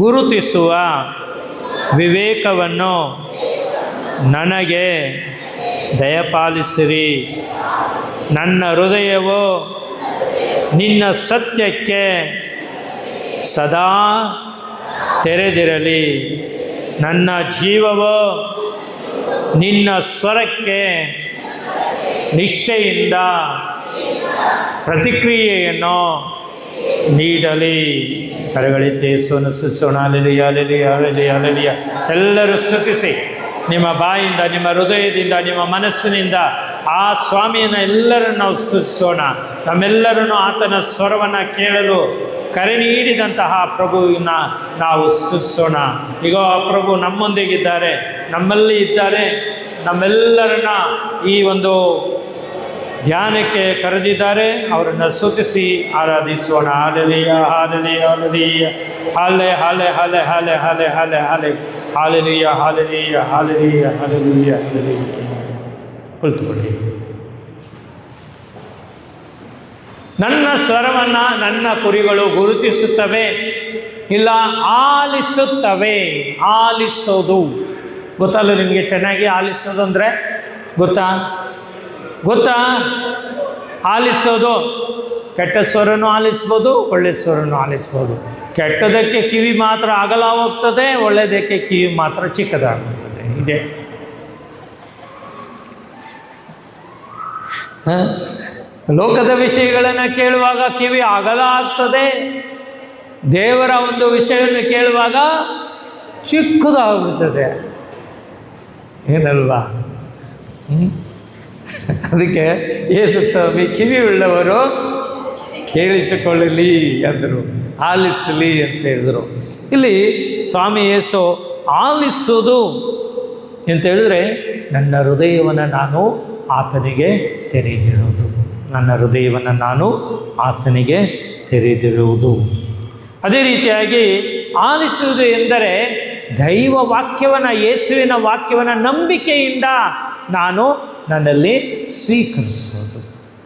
Speaker 1: ಗುರುತಿಸುವ ವಿವೇಕವನ್ನು ನನಗೆ ದಯಪಾಲಿಸಿರಿ. ನನ್ನ ಹೃದಯವು ನಿನ್ನ ಸತ್ಯಕ್ಕೆ ಸದಾ ತೆರೆದಿರಲಿ. ನನ್ನ ಜೀವವು ನಿನ್ನ ಸ್ವರಕ್ಕೆ ನಿಷ್ಠೆಯಿಂದ ಪ್ರತಿಕ್ರಿಯೆಯನ್ನು ನೀಡಲಿ. ಕರಗಳಿತೆ ಯೇಸುವನ್ನು ಸ್ತುತಿಸೋಣ. Hallelujah, hallelujah, hallelujah, hallelujah. ಎಲ್ಲರೂ ಸ್ತುತಿಸಿ, ನಿಮ್ಮ ಬಾಯಿಂದ, ನಿಮ್ಮ ಹೃದಯದಿಂದ, ನಿಮ್ಮ ಮನಸ್ಸಿನಿಂದ ಆ ಸ್ವಾಮಿಯನ್ನು ಎಲ್ಲರನ್ನು ನಾವು ಸ್ತುತಿಸೋಣ. ನಮ್ಮೆಲ್ಲರನ್ನು ಆತನ ಸ್ವರವನ್ನು ಕೇಳಲು ಕರೆ ನೀಡಿದಂತಹ ಪ್ರಭುವಿನ ನಾವು ಸ್ತುತಿಸೋಣ. ಈಗ ಆ ಪ್ರಭು ನಮ್ಮೊಂದಿಗಿದ್ದಾರೆ, ನಮ್ಮಲ್ಲಿ ಇದ್ದಾರೆ. ನಮ್ಮೆಲ್ಲರನ್ನ ಈ ಒಂದು ಧ್ಯಾನಕ್ಕೆ ಕರೆದಿದ್ದಾರೆ. ಅವರನ್ನು ಸ್ತುತಿಸಿ ಆರಾಧಿಸೋಣ. ಹಾಲೆಲೂಯ, ಹಾಲೆಲೂಯ, ಹಾಲೆಲೂಯ, ಹಾಲೆ ಹಾಲೆ ಹಾಲೆ ಹಾಲೆ ಹಾಲೆ ಹಾಲೆ hallelujah, hallelujah, hallelujah, hallelujah, hallelujah. ಕುಳಿತುಕೊಳ್ಳಿ. ನನ್ನ ಸ್ವರವನ್ನು ನನ್ನ ಕುರಿಗಳು ಗುರುತಿಸುತ್ತವೆ, ಇಲ್ಲ ಆಲಿಸುತ್ತವೆ. ಆಲಿಸೋದು ಗೊತ್ತಲ್ಲ ನಿಮಗೆ ಚೆನ್ನಾಗಿ? ಆಲಿಸೋದು ಅಂದರೆ ಗೊತ್ತಾ? ಆಲಿಸೋದು ಕೆಟ್ಟ ಸ್ವರನೂ ಆಲಿಸ್ಬೋದು, ಒಳ್ಳೆ ಸ್ವರನೂ ಆಲಿಸ್ಬೋದು. ಕೆಟ್ಟದಕ್ಕೆ ಕಿವಿ ಮಾತ್ರ ಅಗಲ ಹೋಗ್ತದೆ, ಒಳ್ಳೆಯದಕ್ಕೆ ಕಿವಿ ಮಾತ್ರ ಚಿಕ್ಕದಾಗ್ತದೆ. ಇದೆ ಲೋಕದ ವಿಷಯಗಳನ್ನು ಕೇಳುವಾಗ ಕಿವಿ ಅಗಲ ಆಗ್ತದೆ, ದೇವರ ಒಂದು ವಿಷಯವನ್ನು ಕೇಳುವಾಗ ಚಿಕ್ಕದಾಗುತ್ತದೆ. ಏನಲ್ವಾ? ಅದಕ್ಕೆ ಯೇಸು ಸ್ವಾಮಿ ಕಿವಿ ಉಳ್ಳವರು ಕೇಳಿಸಿಕೊಳ್ಳಲಿ ಅಂದರು, ಆಲಿಸಲಿ ಅಂತ ಹೇಳಿದರು. ಇಲ್ಲಿ ಸ್ವಾಮಿ ಯೇಸು ಆಲಿಸೋದು ಅಂತ ಹೇಳಿದ್ರೆ, ನನ್ನ ಹೃದಯವನ್ನು ನಾನು ಆತನಿಗೆ ತೆರೆದಿರುವುದು, ನನ್ನ ಹೃದಯವನ್ನು ನಾನು ಆತನಿಗೆ ತೆರೆದಿರುವುದು. ಅದೇ ರೀತಿಯಾಗಿ ಆಲಿಸುವುದು ಎಂದರೆ ದೈವ ವಾಕ್ಯವನ್ನು, ಯೇಸುವಿನ ವಾಕ್ಯವನ್ನು ನಂಬಿಕೆಯಿಂದ ನಾನು ನನ್ನಲ್ಲಿ ಸ್ವೀಕರಿಸೋದು.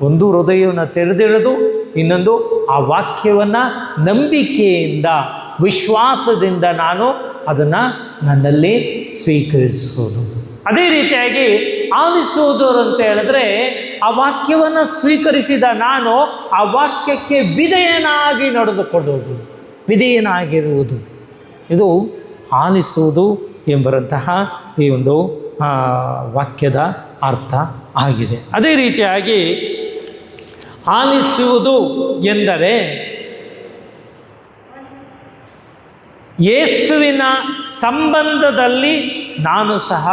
Speaker 1: ಒಂದು ಹೃದಯವನ್ನು ತೆರೆದಿರೋದು, ಇನ್ನೊಂದು ಆ ವಾಕ್ಯವನ್ನು ನಂಬಿಕೆಯಿಂದ ವಿಶ್ವಾಸದಿಂದ ನಾನು ಅದನ್ನು ನನ್ನಲ್ಲಿ ಸ್ವೀಕರಿಸೋದು. ಅದೇ ರೀತಿಯಾಗಿ ಆಲಿಸುವುದು ಅಂತ ಹೇಳಿದ್ರೆ, ಆ ವಾಕ್ಯವನ್ನು ಸ್ವೀಕರಿಸಿದ ನಾನು ಆ ವಾಕ್ಯಕ್ಕೆ ವಿಧೇಯನಾಗಿ ನಡೆದುಕೊಳ್ಳುವುದು, ವಿಧೇಯನಾಗಿರುವುದು. ಇದು ಆಲಿಸುವುದು ಎಂಬಂತಹ ಈ ಒಂದು ವಾಕ್ಯದ ಅರ್ಥ ಆಗಿದೆ. ಅದೇ ರೀತಿಯಾಗಿ ಆಲಿಸುವುದು ಎಂದರೆ ಯೇಸುವಿನ ಸಂಬಂಧದಲ್ಲಿ ನಾನು ಸಹ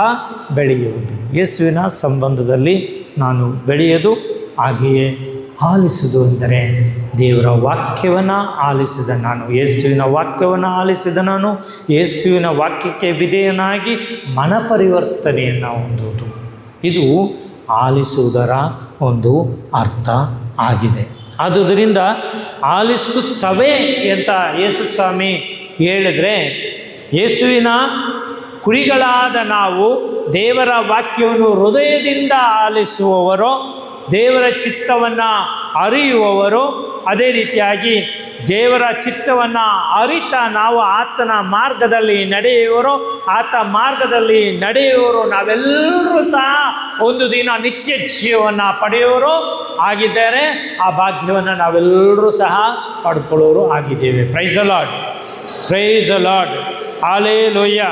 Speaker 1: ಬೆಳೆಯುವುದು, ಯೇಸುವಿನ ಸಂಬಂಧದಲ್ಲಿ ನಾನು ಬೆಳೆಯೋದು. ಹಾಗೆಯೇ ಆಲಿಸುವುದು ಎಂದರೆ ದೇವರ ವಾಕ್ಯವನ್ನು ಆಲಿಸಿದ ನಾನು, ಯೇಸುವಿನ ವಾಕ್ಯವನ್ನು ಆಲಿಸಿದ ನಾನು ಯೇಸುವಿನ ವಾಕ್ಯಕ್ಕೆ ವಿಧೇಯನಾಗಿ ಮನಪರಿವರ್ತನೆಯನ್ನು ಹೊಂದುವುದು. ಇದು ಆಲಿಸುವುದರ ಒಂದು ಅರ್ಥ ಆಗಿದೆ. ಆದುದರಿಂದ ಆಲಿಸುತ್ತವೆ ಅಂತ ಯೇಸು ಸ್ವಾಮಿ ಹೇಳಿದರೆ, ಯೇಸುವಿನ ಕುರಿಗಳಾದ ನಾವು ದೇವರ ವಾಕ್ಯವನ್ನು ಹೃದಯದಿಂದ ಆಲಿಸುವವರು, ದೇವರ ಚಿತ್ತವನ್ನು ಅರಿಯುವವರು, ಅದೇ ರೀತಿಯಾಗಿ ದೇವರ ಚಿತ್ತವನ್ನು ಅರಿತ ನಾವು ಆತನ ಮಾರ್ಗದಲ್ಲಿ ನಡೆಯುವರು, ಆತ ಮಾರ್ಗದಲ್ಲಿ ನಡೆಯುವರು ನಾವೆಲ್ಲರೂ ಸಹ ಒಂದು ದಿನ ನಿತ್ಯ ಜೀವವನ್ನು ಪಡೆಯುವರು ಆಗಿದ್ದಾರೆ. ಆ ಭಾಗ್ಯವನ್ನು ನಾವೆಲ್ಲರೂ ಸಹ ಪಡ್ಕೊಳ್ಳೋರು ಆಗಿದ್ದೇವೆ. Price the lord, praise the lord. Hallelujah,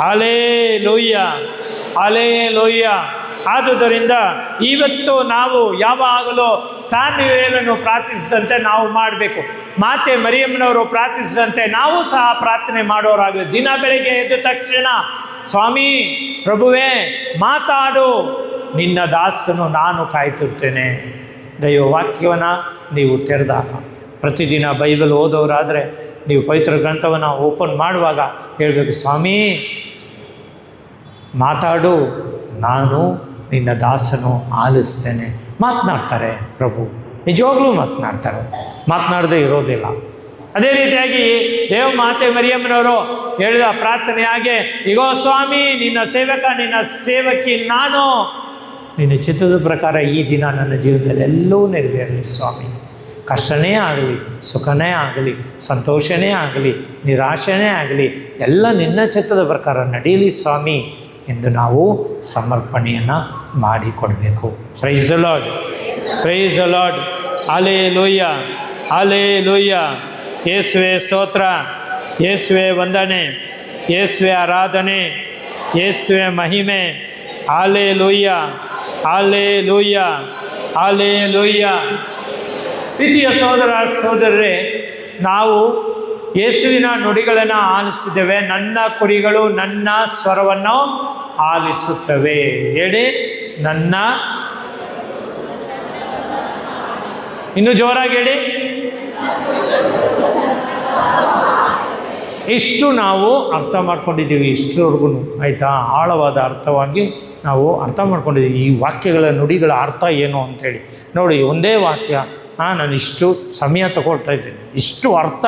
Speaker 1: hallelujah, hallelujah. ಆದುದರಿಂದ ಇವತ್ತು ನಾವು ಯಾವಾಗಲೂ ಸಾಮುವೇಲನು ಪ್ರಾರ್ಥಿಸಿದಂತೆ ನಾವು ಮಾಡಬೇಕು. ಮಾತೆ ಮರಿಯಮ್ಮನವರು ಪ್ರಾರ್ಥಿಸಿದಂತೆ ನಾವು ಸಹ ಪ್ರಾರ್ಥನೆ ಮಾಡೋರಾಗಬೇಕು. ದಿನ ಬೆಳಗ್ಗೆ ಎದ್ದ ತಕ್ಷಣ, ಸ್ವಾಮಿ ಪ್ರಭುವೇ ಮಾತಾಡು, ನಿನ್ನ ದಾಸನು ನಾನು ಕಾಯ್ತಿರ್ತೇನೆ. ದೈವ ವಾಕ್ಯವನ್ನು ನೀವು ತೆರೆದಾಗ, ಪ್ರತಿದಿನ ಬೈಬಲ್ ಓದೋರಾದರೆ ನೀವು ಪವಿತ್ರ ಗ್ರಂಥವನ್ನು ಓಪನ್ ಮಾಡುವಾಗ ಹೇಳಬೇಕು, ಸ್ವಾಮಿ ಮಾತಾಡು, ನಾನು ನಿನ್ನ ದಾಸನು ಆಲಿಸ್ತೇನೆ. ಮಾತನಾಡ್ತಾರೆ ಪ್ರಭು, ನಿಜವಾಗ್ಲೂ ಮಾತನಾಡ್ತಾರೆ, ಮಾತನಾಡದೇ ಇರೋದಿಲ್ಲ. ಅದೇ ರೀತಿಯಾಗಿ ದೇವ ಮಾತೆ ಮರಿಯಮ್ಮನವರು ಹೇಳಿದ ಪ್ರಾರ್ಥನೆಯಾಗೆ, ಇಗೋ ಸ್ವಾಮಿ ನಿನ್ನ ಸೇವಕ, ನಿನ್ನ ಸೇವಕಿ ನಾನು, ನಿನ್ನ ಚಿತ್ತದ ಪ್ರಕಾರ ಈ ದಿನ ನನ್ನ ಜೀವನದಲ್ಲಿ ಎಲ್ಲವೂ ನೆರವೇರಲಿ ಸ್ವಾಮಿ. ಕಷ್ಟನೇ ಆಗಲಿ, ಸುಖನೇ ಆಗಲಿ, ಸಂತೋಷನೇ ಆಗಲಿ, ನಿರಾಶೆನೇ ಆಗಲಿ, ಎಲ್ಲ ನಿನ್ನ ಚಿತ್ತದ ಪ್ರಕಾರ ನಡೆಯಲಿ ಸ್ವಾಮಿ ಎಂದು ನಾವು ಸಮರ್ಪಣೆಯನ್ನು ಮಾಡಿಕೊಡಬೇಕು. Price the lord, praise the lord. Hallelujah, hallelujah. ಯೇಸುವೆ ಸ್ತೋತ್ರ, ಯೇಸುವೆ ವಂದನೆ, ಯೇಸುವೆ ಆರಾಧನೆ, ಯೇಸುವೆ ಮಹಿಮೆ. Hallelujah, hallelujah, hallelujah. ಪ್ರೀತಿಯ ಸಹೋದರ ಸಹೋದರರೇ, ನಾವು ಯೇಸುವಿನ ನುಡಿಗಳನ್ನು ಆಲಿಸಿದ್ದೇವೆ. ನನ್ನ ಕುರಿಗಳು ನನ್ನ ಸ್ವರವನ್ನು ಆಲಿಸುತ್ತವೆ. ಹೇಳಿ, ನನ್ನ, ಇನ್ನು ಜೋರಾಗಿ ಹೇಳಿ. ಇಷ್ಟು ನಾವು ಅರ್ಥ ಮಾಡ್ಕೊಂಡಿದ್ದೀವಿ, ಇಷ್ಟರವರೆಗೂ ಆಯಿತಾ? ಆಳವಾದ ಅರ್ಥವಾಗಿ ನಾವು ಅರ್ಥ ಮಾಡ್ಕೊಂಡಿದ್ದೀವಿ ಈ ವಾಕ್ಯಗಳ ನುಡಿಗಳ ಅರ್ಥ ಏನು ಅಂಥೇಳಿ. ನೋಡಿ, ಒಂದೇ ವಾಕ್ಯ ನಾನು ಇಷ್ಟು ಸಮಯ ತಗೊಳ್ತಾ ಇದ್ದೀನಿ, ಇಷ್ಟು ಅರ್ಥ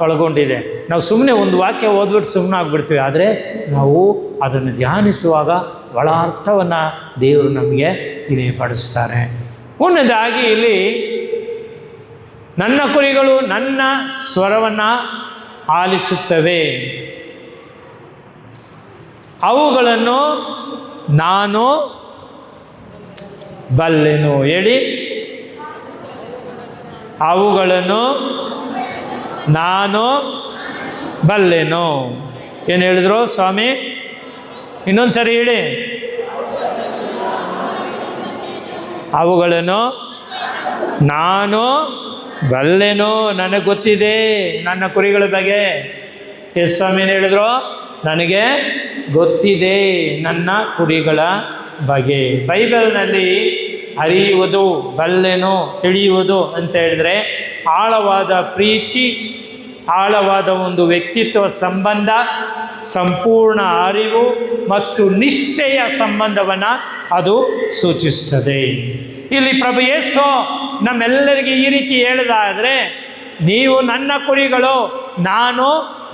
Speaker 1: ಒಳಗೊಂಡಿದೆ. ನಾವು ಸುಮ್ಮನೆ ಒಂದು ವಾಕ್ಯ ಓದ್ಬಿಟ್ಟು ಸುಮ್ಮನೆ ಆಗಿಬಿಡ್ತೀವಿ. ಆದರೆ ನಾವು ಅದನ್ನು ಧ್ಯಾನಿಸುವಾಗ ಒಳ ಅರ್ಥವನ್ನು ದೇವರು ನಮಗೆ ತಿಳಿಯಪಡಿಸ್ತಾರೆ. ಮುಂದೆದಾಗಿ ಇಲ್ಲಿ ನನ್ನ ಕುರಿಗಳು ನನ್ನ ಸ್ವರವನ್ನು ಆಲಿಸುತ್ತವೆ, ಅವುಗಳನ್ನು ನಾನು ಬಲ್ಲೆನು. ಹೇಳಿ, ಅವುಗಳನ್ನು ನಾನು ಬಲ್ಲೆನು. ಏನು ಹೇಳಿದ್ರು ಸ್ವಾಮಿ? ಇನ್ನೊಂದು ಸರಿ ಹೇಳಿ. ಅವುಗಳನ್ನು ನಾನು ಬಲ್ಲೆನು, ನನಗೆ ಗೊತ್ತಿದೆ ನನ್ನ ಕುರಿಗಳ ಬಗ್ಗೆ. ಎಸ್ ಸ್ವಾಮಿ ಏನು ಹೇಳಿದ್ರು? ನನಗೆ ಗೊತ್ತಿದೆ ನನ್ನ ಕುರಿಗಳ ಬಗ್ಗೆ. ಬೈಬಲ್ನಲ್ಲಿ ಅರಿಯುವುದು, ಬಲ್ಲೆನು, ತಿಳಿಯುವುದು ಅಂತ ಹೇಳಿದ್ರೆ ಆಳವಾದ ಪ್ರೀತಿ, ಆಳವಾದ ಒಂದು ವ್ಯಕ್ತಿತ್ವ ಸಂಬಂಧ, ಸಂಪೂರ್ಣ ಅರಿವು ಮತ್ತು ನಿಷ್ಠೆಯ ಸಂಬಂಧವನ್ನು ಅದು ಸೂಚಿಸ್ತದೆ. ಇಲ್ಲಿ ಪ್ರಭು ಯೇಸು ನಮ್ಮೆಲ್ಲರಿಗೆ ಈ ರೀತಿ ಹೇಳಿದಾದರೆ, ನೀವು ನನ್ನ ಕುರಿಗಳು, ನಾನು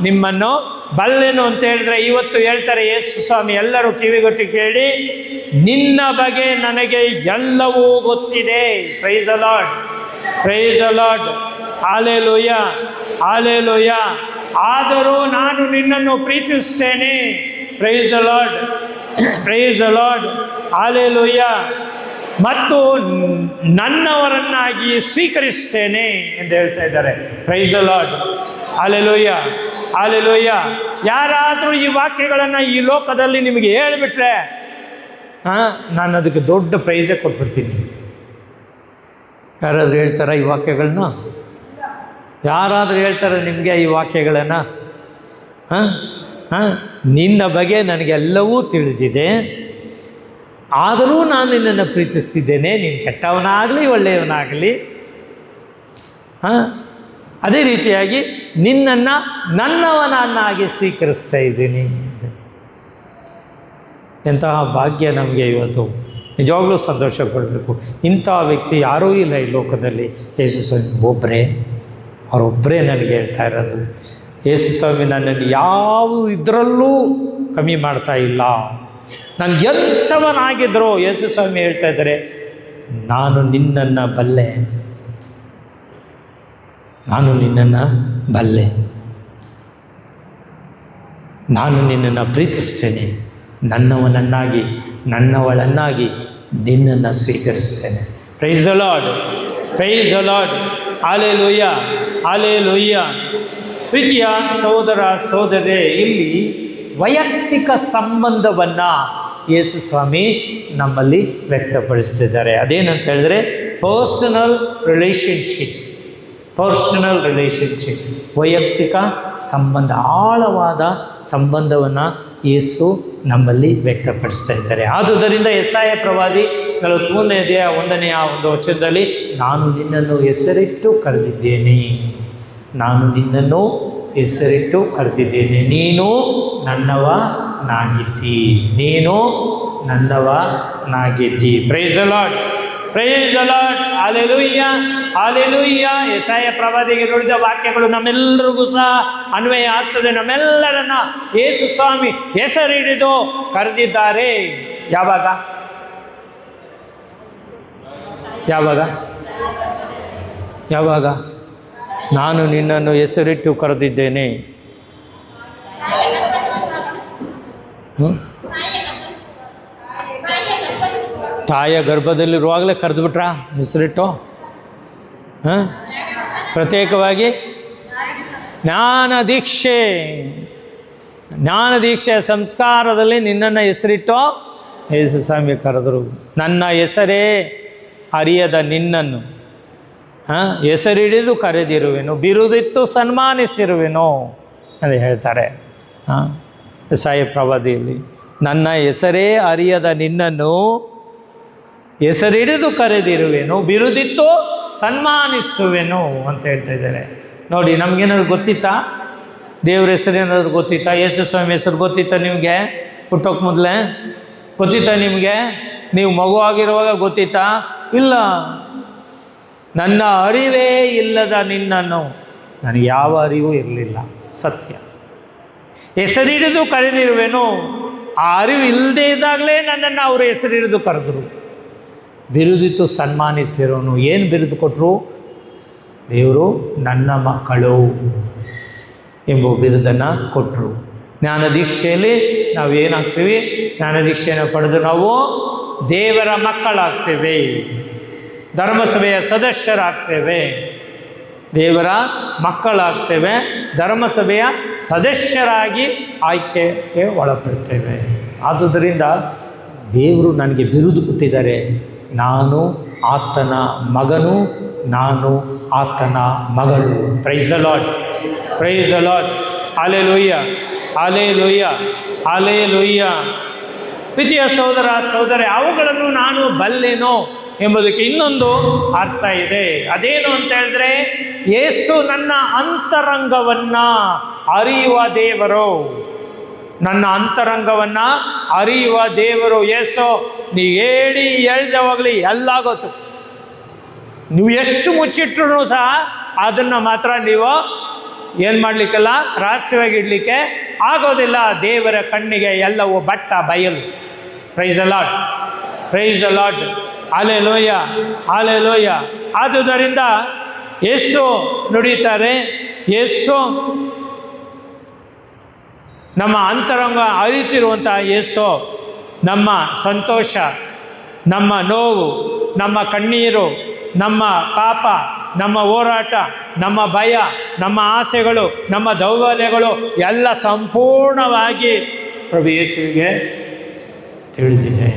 Speaker 1: ನಿಮ್ಮನ್ನು ಬಲ್ಲೆನು ಅಂತ ಹೇಳಿದ್ರೆ, ಇವತ್ತು ಹೇಳ್ತಾರೆ ಯೇಸು ಸ್ವಾಮಿ, ಎಲ್ಲರೂ ಕಿವಿಗೊಟ್ಟು ಕೇಳಿ, ನಿನ್ನ ಬಗ್ಗೆ ನನಗೆ ಎಲ್ಲವೂ ಗೊತ್ತಿದೆ. Praise the lord, praise the lord, hallelujah, hallelujah. ಆದರೂ ನಾನು ನಿನ್ನನ್ನು ಪ್ರೀತಿಸ್ತೇನೆ. Praise the lord, praise the lord, hallelujah. ಮತ್ತು ನನ್ನವರನ್ನಾಗಿ ಸ್ವೀಕರಿಸ್ತೇನೆ ಎಂದು ಹೇಳ್ತಾ ಇದ್ದಾರೆ. Praise the lord, hallelujah, hallelujah. ಯಾರಾದರೂ ಈ ವಾಕ್ಯಗಳನ್ನು ಈ ಲೋಕದಲ್ಲಿ ನಿಮಗೆ ಹೇಳಿಬಿಟ್ರೆ ನಾನು ಅದಕ್ಕೆ ದೊಡ್ಡ ಪ್ರೈಸೇ ಕೊಟ್ಬಿಡ್ತೀನಿ. ಯಾರಾದರೂ ಹೇಳ್ತಾರ ಈ ವಾಕ್ಯಗಳನ್ನ? ಯಾರಾದರೂ ಹೇಳ್ತಾರೆ ನಿಮಗೆ ಈ ವಾಕ್ಯಗಳನ್ನು? ನಿನ್ನ ಬಗ್ಗೆ ನನಗೆಲ್ಲವೂ ತಿಳಿದಿದೆ, ಆದರೂ ನಾನು ನಿನ್ನನ್ನು ಪ್ರೀತಿಸ್ತಿದ್ದೇನೆ, ನೀನು ಕೆಟ್ಟವನಾಗಲಿ ಒಳ್ಳೆಯವನಾಗಲಿ. ಅದೇ ರೀತಿಯಾಗಿ ನಿನ್ನನ್ನು ನನ್ನವನನ್ನಾಗಿ ಸ್ವೀಕರಿಸ್ತಾ ಇದ್ದೀನಿ. ಎಂತಹ ಭಾಗ್ಯ ನಮಗೆ ಇವತ್ತು. ನಿಜವಾಗ್ಲೂ ಸಂತೋಷ ಪಡಬೇಕು. ಇಂಥ ವ್ಯಕ್ತಿ ಯಾರೂ ಇಲ್ಲ ಈ ಲೋಕದಲ್ಲಿ. ಯೇಸು ಸ್ವಾಮಿ ಒಬ್ಬರೇ, ಅವರೊಬ್ಬರೇ ನನಗೆ ಹೇಳ್ತಾ ಇರೋದು. ಯೇಸು ಸ್ವಾಮಿ ನನ್ನನ್ನು ಯಾವ ಇದರಲ್ಲೂ ಕಮ್ಮಿ ಮಾಡ್ತಾ ಇಲ್ಲ. ನಾನು ಎಂಥವನಾಗಿದ್ದರೂ ಯೇಸು ಸ್ವಾಮಿ ಹೇಳ್ತಾ ಇದ್ದಾರೆ, ನಾನು ನಿನ್ನನ್ನು ಬಲ್ಲೆ, ನಾನು ನಿನ್ನನ್ನು ಬಲ್ಲೆ, ನಾನು ನಿನ್ನನ್ನು ಪ್ರೀತಿಸ್ತೇನೆ, ನನ್ನವನನ್ನಾಗಿ ನನ್ನವಳನ್ನಾಗಿ ನಿನ್ನನ್ನು ಸ್ವೀಕರಿಸ್ತೇನೆ. Praise the lord, praise the lord, hallelujah, hallelujah. ಪ್ರೀತಿಯ ಸಹೋದರ ಸಹೋದರರೇ, ಇಲ್ಲಿ ವೈಯಕ್ತಿಕ ಸಂಬಂಧವನ್ನು ಯೇಸು ಸ್ವಾಮಿ ನಮ್ಮಲ್ಲಿ ವ್ಯಕ್ತಪಡಿಸ್ತಿದ್ದಾರೆ. ಅದೇನಂತ ಹೇಳಿದ್ರೆ ಪರ್ಸನಲ್ ರಿಲೇಷನ್ಶಿಪ್, ಪರ್ಸನಲ್ ರಿಲೇಷನ್ಶಿಪ್, ವೈಯಕ್ತಿಕ ಸಂಬಂಧ, ಆಳವಾದ ಸಂಬಂಧವನ್ನು ಯೇಸು ನಮ್ಮಲ್ಲಿ ವ್ಯಕ್ತಪಡಿಸ್ತಾ ಇದ್ದಾರೆ. ಆದುದರಿಂದ ಯೆಶಾಯ ಪ್ರವಾದಿ 43ನೇ ಅಧ್ಯಾಯ 1ನೇ ಒಂದು ವಚನದಲ್ಲಿ, ನಾನು ನಿನ್ನನ್ನು ಹೆಸರಿಟ್ಟು ಕರೆದಿದ್ದೇನೆ, ನಾನು ನಿನ್ನನ್ನು ಹೆಸರಿಟ್ಟು ಕರೆದಿದ್ದೇನೆ, ನೀನು ನನ್ನವನಾಗಿದ್ದಿ, ನೀನು ನನ್ನವನಾಗಿದ್ದಿ. Praise the lord, praise the lord, hallelujah, hallelujah. Yeshaya ಪ್ರವಾದಿಗೆ ನುಡಿದ ವಾಕ್ಯಗಳು ನಮ್ಮೆಲ್ಲರಿಗೂ ಸಹ ಅನ್ವಯ ಆಗ್ತದೆ. ನಮ್ಮೆಲ್ಲರನ್ನ ಯೇಸು ಸ್ವಾಮಿ ಹೆಸರಿಡಿದು ಕರೆದಿದ್ದಾರೆ. ಯಾವಾಗ? ಯಾವಾಗ? ಯಾವಾಗ? ನಾನು ನಿನ್ನನ್ನು ಹೆಸರಿಟ್ಟು ಕರೆದಿದ್ದೇನೆ. ತಾಯ ಗರ್ಭದಲ್ಲಿರುವಾಗಲೇ ಕರೆದುಬಿಟ್ರಾ ಹೆಸರಿಟ್ಟು? ಪ್ರತ್ಯೇಕವಾಗಿ ಜ್ಞಾನ ದೀಕ್ಷೆ, ಜ್ಞಾನ ದೀಕ್ಷೆಯ ಸಂಸ್ಕಾರದಲ್ಲಿ ನಿನ್ನನ್ನು ಹೆಸರಿಟ್ಟು ಯೇಸು ಸ್ವಾಮಿ ಕರೆದರು. ನನ್ನ ಹೆಸರೇ ಅರಿಯದ ನಿನ್ನನ್ನು ಹೆಸರಿಡಿದು ಕರೆದಿರುವೆನು, ಬಿರುದಿತ್ತು ಸನ್ಮಾನಿಸಿರುವೆನು ಅಂತ ಹೇಳ್ತಾರೆ ಯೆಶಾಯ ಪ್ರವಾದಿಯಲ್ಲಿ. ನನ್ನ ಹೆಸರೇ ಅರಿಯದ ನಿನ್ನನ್ನು ಹೆಸರಿಡಿದು ಕರೆದಿರುವೆನು, ಬಿರುದಿತ್ತು ಸನ್ಮಾನಿಸುವೆನು ಅಂತ ಹೇಳ್ತಾ ಇದ್ದಾರೆ. ನೋಡಿ, ನಮಗೇನಾದ್ರು ಗೊತ್ತಿತ್ತಾ? ದೇವ್ರ ಹೆಸರು ಏನಾದ್ರು ಗೊತ್ತಿತ್ತಾ? ಯೇಸು ಸ್ವಾಮಿ ಹೆಸರು ಗೊತ್ತಿತ್ತಾ ನಿಮಗೆ ಹುಟ್ಟೋಕೆ ಮೊದಲೇ? ಗೊತ್ತಿತ್ತಾ ನಿಮಗೆ? ನೀವು ಮಗುವಾಗಿರುವಾಗ ಗೊತ್ತಿತ್ತಾ? ಇಲ್ಲ. ನನ್ನ ಅರಿವೇ ಇಲ್ಲದ ನಿನ್ನನ್ನು ನನಗೆ ಯಾವ ಅರಿವು ಇರಲಿಲ್ಲ. ಸತ್ಯ. ಹೆಸರಿಡಿದು ಕರೆದಿರುವೆನು. ಆ ಅರಿವು ಇಲ್ಲದೆ ಇದ್ದಾಗಲೇ ನನ್ನನ್ನು ಅವರು ಹೆಸರಿಡಿದು ಕರೆದರು. ಬಿರುದಿತ್ತು ಸನ್ಮಾನಿಸಿರೋನು. ಏನು ಬಿರುದು ಕೊಟ್ಟರು? ದೇವರು ನನ್ನ ಮಕ್ಕಳು ಎಂಬ ಬಿರುದನ್ನು ಕೊಟ್ಟರು. ಜ್ಞಾನ ದೀಕ್ಷೆಯಲ್ಲಿ ನಾವು ಏನಾಗ್ತೀವಿ? ಜ್ಞಾನ ದೀಕ್ಷೆಯನ್ನು ಪಡೆದು ನಾವು ದೇವರ ಮಕ್ಕಳಾಗ್ತೇವೆ, ಧರ್ಮಸಭೆಯ ಸದಸ್ಯರಾಗ್ತೇವೆ, ದೇವರ ಮಕ್ಕಳಾಗ್ತೇವೆ, ಧರ್ಮಸಭೆಯ ಸದಸ್ಯರಾಗಿ ಆಯ್ಕೆಗೆ ಒಳಪಡ್ತೇವೆ. ಆದುದರಿಂದ ದೇವರು ನನಗೆ ಬಿರುದು ಕೊಟ್ಟಿದ್ದಾರೆ. ನಾನು ಆತನ ಮಗನು, ನಾನು ಆತನ ಮಗಳು. Price the lord, praise the lord. Hallelujah, hallelujah, hallelujah. ಪ್ರೀತಿಯ ಸಹೋದರ ಸಹೋದರಿ, ಅವುಗಳನ್ನು ನಾನು ಬಲ್ಲೆನೋ ಎಂಬುದಕ್ಕೆ ಇನ್ನೊಂದು ಅರ್ಥ ಇದೆ. ಅದೇನು ಅಂತ ಹೇಳಿದ್ರೆ, ಯೇಸು ನನ್ನ ಅಂತರಂಗವನ್ನು ಅರಿಯುವ ದೇವರು. ನನ್ನ ಅಂತರಂಗವನ್ನು ಅರಿಯುವ ದೇವರು ಯೇಸು. ನೀವು ಹೇಳ್ದೆ ಹೋಗಲಿ ಎಲ್ಲ ಗೊತ್ತು. ನೀವು ಎಷ್ಟು ಮುಚ್ಚಿಟ್ರು ಸಹ ಅದನ್ನು ಮಾತ್ರ ನೀವು ಏನು ಮಾಡಲಿಕ್ಕೆಲ್ಲ, ರಹಸ್ಯವಾಗಿ ಇಡಲಿಕ್ಕೆ ಆಗೋದಿಲ್ಲ. ದೇವರ ಕಣ್ಣಿಗೆ ಎಲ್ಲವೂ ಬಟ್ಟ ಬಯಲು. Price the lord, praise the lord. Hallelujah, hallelujah. ಆದುದರಿಂದ ಯೇಸು ನುಡಿತಾರೆ, ಯೇಸು ನಮ್ಮ ಅಂತರಂಗ ಅರಿತಿರುವಂಥ ಯೇಸು ನಮ್ಮ ಸಂತೋಷ, ನಮ್ಮ ನೋವು, ನಮ್ಮ ಕಣ್ಣೀರು, ನಮ್ಮ ಪಾಪ, ನಮ್ಮ ಹೋರಾಟ, ನಮ್ಮ ಭಯ, ನಮ್ಮ ಆಸೆಗಳು, ನಮ್ಮ ದೌರ್ಬಲ್ಯಗಳು ಎಲ್ಲ ಸಂಪೂರ್ಣವಾಗಿ ಪ್ರಭು ಯೇಸುವಿಗೆ ತಿಳಿದಿದೆ.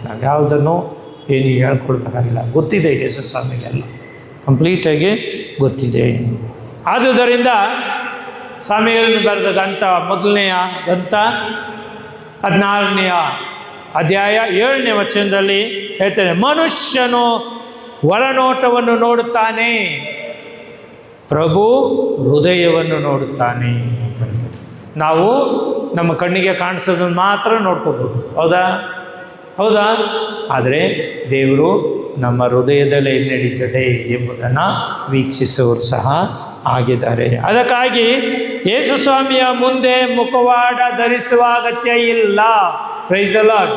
Speaker 1: ನಾವು ಯಾವುದನ್ನು ಏನು ಹೇಳ್ಕೊಡ್ಬೇಕಾಗಿಲ್ಲ, ಗೊತ್ತಿದೆ ಯೇಸು ಸ್ವಾಮಿಗೆಲ್ಲ ಕಂಪ್ಲೀಟಾಗಿ ಗೊತ್ತಿದೆ. ಆದುದರಿಂದ ಸ್ವಾಮಿಗಳನ್ನು ಬರೆದ ಗ್ರಂಥ, ಮೊದಲನೆಯ ಗ್ರಂಥ 14ನೇ ಅಧ್ಯಾಯ 7ನೇ ವಚನದಲ್ಲಿ ಹೇಳ್ತೇನೆ, ಮನುಷ್ಯನು ಹೊರನೋಟವನ್ನು ನೋಡುತ್ತಾನೆ, ಪ್ರಭು ಹೃದಯವನ್ನು ನೋಡುತ್ತಾನೆ. ನಾವು ನಮ್ಮ ಕಣ್ಣಿಗೆ ಕಾಣಿಸೋದನ್ನು ಮಾತ್ರ ನೋಡ್ಕೋಬೋದು, ಹೌದಾ? ಹೌದಾ? ಆದರೆ ದೇವರು ನಮ್ಮ ಹೃದಯದಲ್ಲಿ ಏನು ನಡೀತದೆ ಎಂಬುದನ್ನು ವೀಕ್ಷಿಸುವವರು ಸಹ ಆಗಿದ್ದಾರೆ. ಅದಕ್ಕಾಗಿ ಯೇಸು ಸ್ವಾಮಿಯ ಮುಂದೆ ಮುಖವಾಡ ಧರಿಸುವ ಅಗತ್ಯ ಇಲ್ಲ. Praise the lord,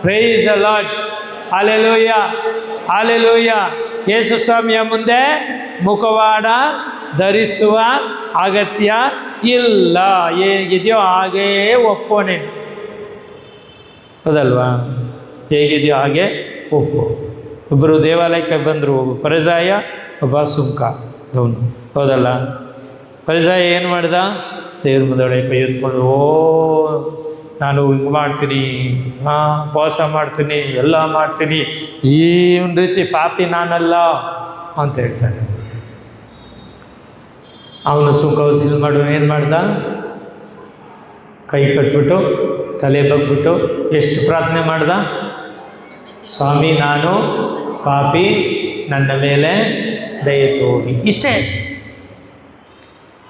Speaker 1: praise the lord. Hallelujah, hallelujah. Yesu ಸ್ವಾಮಿಯ ಮುಂದೆ ಮುಖವಾಡ ಧರಿಸುವ ಅಗತ್ಯ ಇಲ್ಲ. ಹೇಗಿದೆಯೋ ಹಾಗೇ ಒಪ್ಪೋನೆ, ಹೌದಲ್ವಾ? ಹೇಗಿದೆಯೋ ಹಾಗೆ ಒಪ್ಪು. ಒಬ್ಬರು ದೇವಾಲಯಕ್ಕೆ ಬಂದರು, ಒಬ್ಬ ಪರಿಸಾಯ, ಒಬ್ಬ ಸುಂಕದವನು, ಹೌದಲ್ಲ? ಪರಿಸಾಯ ಏನು ಮಾಡ್ದ? ದೇವ್ರ ಮುಂದೊಳೆ ಕೈ ಎತ್ಕೊಂಡು, ಓ ನಾನು ಹಿಂಗೆ ಮಾಡ್ತೀನಿ, ಉಪವಾಸ ಮಾಡ್ತೀನಿ, ಎಲ್ಲ ಮಾಡ್ತೀನಿ, ಈ ಒಂದು ರೀತಿ ಪಾಪಿ ನಾನಲ್ಲ ಅಂತ ಹೇಳ್ತಾನೆ. ಅವನು ಸುಂಕ ವಸೂಲು ಮಾಡುವ ಏನು ಮಾಡ್ದ? ಕೈ ಕಟ್ಬಿಟ್ಟು ತಲೆ ಬಗ್ಬಿಟ್ಟು ಎಷ್ಟು ಪ್ರಾರ್ಥನೆ ಮಾಡ್ದ? ಸ್ವಾಮಿ ನಾನು ಪಾಪಿ, ನನ್ನ ಮೇಲೆ ದಯೆ ತೋರಿ. ಇಷ್ಟೇ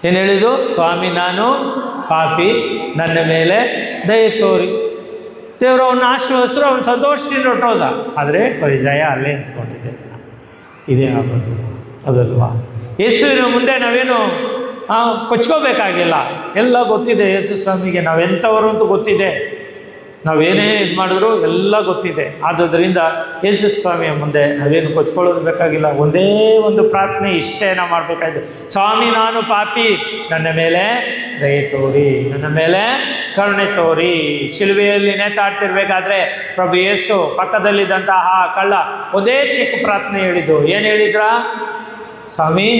Speaker 1: ಏನು ಹೇಳಿದ್ದು? ಸ್ವಾಮಿ ನಾನು ಪಾಪಿ, ನನ್ನ ಮೇಲೆ ದಯೆ ತೋರಿ. ದೇವರು ಅವನ ಆಶೀರ್ವದಿಸಿದ್ರು, ಅವನು ಸಂತೋಷದಿಂದ ಹೊರಟೋದ. ಆದರೆ ಪರಿಚಯ ಅಲ್ಲೇ ನಿಂತ್ಕೊಂಡಿದೆ. ಇದೇ ಆಗೋದು, ಅದಲ್ವಾ? ಯೇಸುವಿನ ಮುಂದೆ ನಾವೇನು ಕೊಚ್ಕೋಬೇಕಾಗಿಲ್ಲ, ಎಲ್ಲ ಗೊತ್ತಿದೆ ಯೇಸು ಸ್ವಾಮಿಗೆ. ನಾವೆಂಥವರು ಅಂತ ಗೊತ್ತಿದೆ, ನಾವೇನೇ ಇದು ಮಾಡಿದ್ರು ಎಲ್ಲ ಗೊತ್ತಿದೆ. ಆದುದರಿಂದ ಯೇಸು ಸ್ವಾಮಿಯ ಮುಂದೆ ನಾವೇನು ಕೊಚ್ಕೊಳ್ಳೋದು ಬೇಕಾಗಿಲ್ಲ. ಒಂದೇ ಒಂದು ಪ್ರಾರ್ಥನೆ ಇಷ್ಟೇ ನಾವು ಮಾಡಬೇಕಾಯ್ತು. ಸ್ವಾಮಿ ನಾನು ಪಾಪಿ, ನನ್ನ ಮೇಲೆ ದಯೆ ತೋರಿ, ನನ್ನ ಮೇಲೆ ಕರುಣೆ ತೋರಿ. ಶಿಲುಬೆಯಲ್ಲಿ ನೇತಾಡ್ತಿರ್ಬೇಕಾದ್ರೆ ಪ್ರಭು ಯೇಸು ಪಕ್ಕದಲ್ಲಿದ್ದಂತಹ ಕಳ್ಳ ಒಂದೇ ಚಿಕ್ಕ ಪ್ರಾರ್ಥನೆ ಹೇಳಿದ್ದು. ಏನು ಹೇಳಿದ್ರ? ಸ್ವಾಮಿ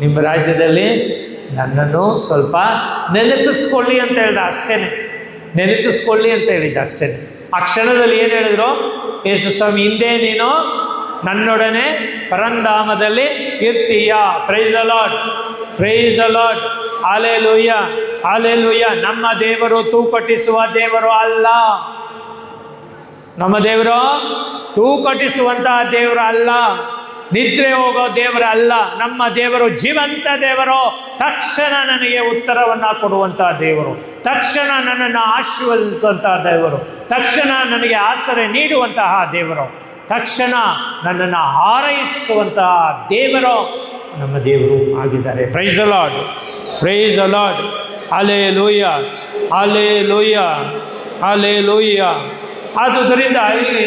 Speaker 1: ನಿಮ್ಮ ರಾಜ್ಯದಲ್ಲಿ ನನ್ನನ್ನು ಸ್ವಲ್ಪ ನೆನಪಿಸ್ಕೊಳ್ಳಿ ಅಂತ ಹೇಳ್ದ. ಅಷ್ಟೇ, ನೆನಪಿಸ್ಕೊಳ್ಳಿ ಅಂತ ಹೇಳಿದ್ದ ಅಷ್ಟೇ. ಆ ಕ್ಷಣದಲ್ಲಿ ಏನು ಹೇಳಿದ್ರು? ಯೇಸು ಸ್ವಾಮಿ, ಹಿಂದೆ ನೀನು ನನ್ನೊಡನೆ ಪರಂಧಾಮದಲ್ಲಿ ಇರ್ತೀಯ. Praise the lord, praise the lord. Hallelujah, hallelujah. ನಮ್ಮ ದೇವರು ತೂಕಟ್ಟಿಸುವ ದೇವರು ಅಲ್ಲ. ನಮ್ಮ ದೇವರು ತೂಕಟ್ಟಿಸುವಂತಹ ದೇವರು ಅಲ್ಲ, ನಿದ್ರೆ ಹೋಗೋ ದೇವರು ಅಲ್ಲ. ನಮ್ಮ ದೇವರು ಜೀವಂತ ದೇವರು. ತಕ್ಷಣ ನನಗೆ ಉತ್ತರವನ್ನು ಕೊಡುವಂತಹ ದೇವರು, ತಕ್ಷಣ ನನ್ನನ್ನು ಆಶೀರ್ವದಿಸುವಂತಹ ದೇವರು, ತಕ್ಷಣ ನನಗೆ ಆಸರೆ ನೀಡುವಂತಹ ದೇವರು, ತಕ್ಷಣ ನನ್ನನ್ನು ಹಾರೈಸುವಂತಹ ದೇವರು ನಮ್ಮ ದೇವರು ಆಗಿದ್ದಾರೆ. Price the lord, praise the lord. Hallelujah, hallelujah, hallelujah. ಆದುದರಿಂದ ಇಲ್ಲಿ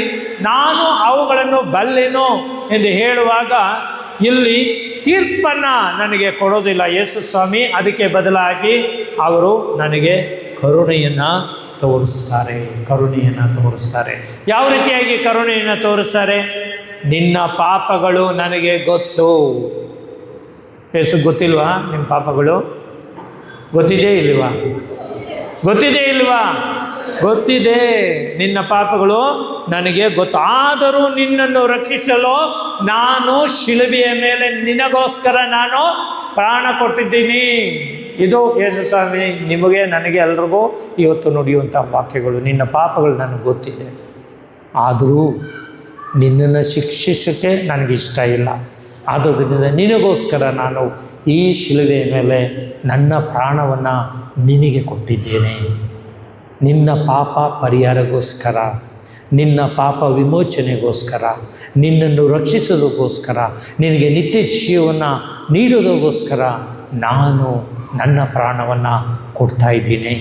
Speaker 1: ನಾನು ಅವುಗಳನ್ನು ಬಲ್ಲೆನು ಎಂದು ಹೇಳುವಾಗ ಇಲ್ಲಿ ತೀರ್ಪನ್ನು ನನಗೆ ಕೊಡೋದಿಲ್ಲ ಯೇಸು ಸ್ವಾಮಿ. ಅದಕ್ಕೆ ಬದಲಾಗಿ ಅವರು ನನಗೆ ಕರುಣೆಯನ್ನು ತೋರಿಸ್ತಾರೆ, ಕರುಣೆಯನ್ನು ತೋರಿಸ್ತಾರೆ. ಯಾವ ರೀತಿಯಾಗಿ ಕರುಣೆಯನ್ನು ತೋರಿಸ್ತಾರೆ? ನಿನ್ನ ಪಾಪಗಳು ನನಗೆ ಗೊತ್ತು. ಯೇಸು ಗೊತ್ತಿಲ್ವಾ? ನಿಮ್ಮ ಪಾಪಗಳು ಗೊತ್ತಿದೆ ಇಲ್ವಾ? ಗೊತ್ತಿದೆ ಇಲ್ವಾ? ಗೊತ್ತಿದೆ. ನಿನ್ನ ಪಾಪಗಳು ನನಗೆ ಗೊತ್ತು. ಆದರೂ ನಿನ್ನನ್ನು ರಕ್ಷಿಸಲು ನಾನು ಶಿಲುಬೆಯ ಮೇಲೆ ನಿನಗೋಸ್ಕರ ನಾನು ಪ್ರಾಣ ಕೊಟ್ಟಿದ್ದೀನಿ. ಇದು ಯೇಸು ಸ್ವಾಮಿ ನಿಮಗೆ ನನಗೆ ಎಲ್ರಿಗೂ ಇವತ್ತು ನುಡಿಯುವಂಥ ವಾಕ್ಯಗಳು. ನಿನ್ನ ಪಾಪಗಳು ನನಗೆ ಗೊತ್ತಿದೆ, ಆದರೂ ನಿನ್ನನ್ನು ಶಿಕ್ಷಿಸೋಕ್ಕೆ ನನಗಿಷ್ಟ ಇಲ್ಲ. ಆದುದರಿಂದ ನಿನಗೋಸ್ಕರ ನಾನು ಈ ಶಿಲುಬೆಯ ಮೇಲೆ ನನ್ನ ಪ್ರಾಣವನ್ನು ನಿನಗೆ ಕೊಟ್ಟಿದ್ದೇನೆ. ನಿನ್ನ ಪಾಪ ಪರಿಹಾರಗೋಸ್ಕರ, ನಿನ್ನ ಪಾಪ ವಿಮೋಚನೆಗೋಸ್ಕರ, ನಿನ್ನನ್ನು ರಕ್ಷಿಸೋದಕ್ಕೋಸ್ಕರ, ನಿನಗೆ ನಿತ್ಯ ಜೀವವನ್ನು ನೀಡೋದಕ್ಕೋಸ್ಕರ ನಾನು ನನ್ನ ಪ್ರಾಣವನ್ನು ಕೊಡ್ತಾ ಇದ್ದೀನಿ.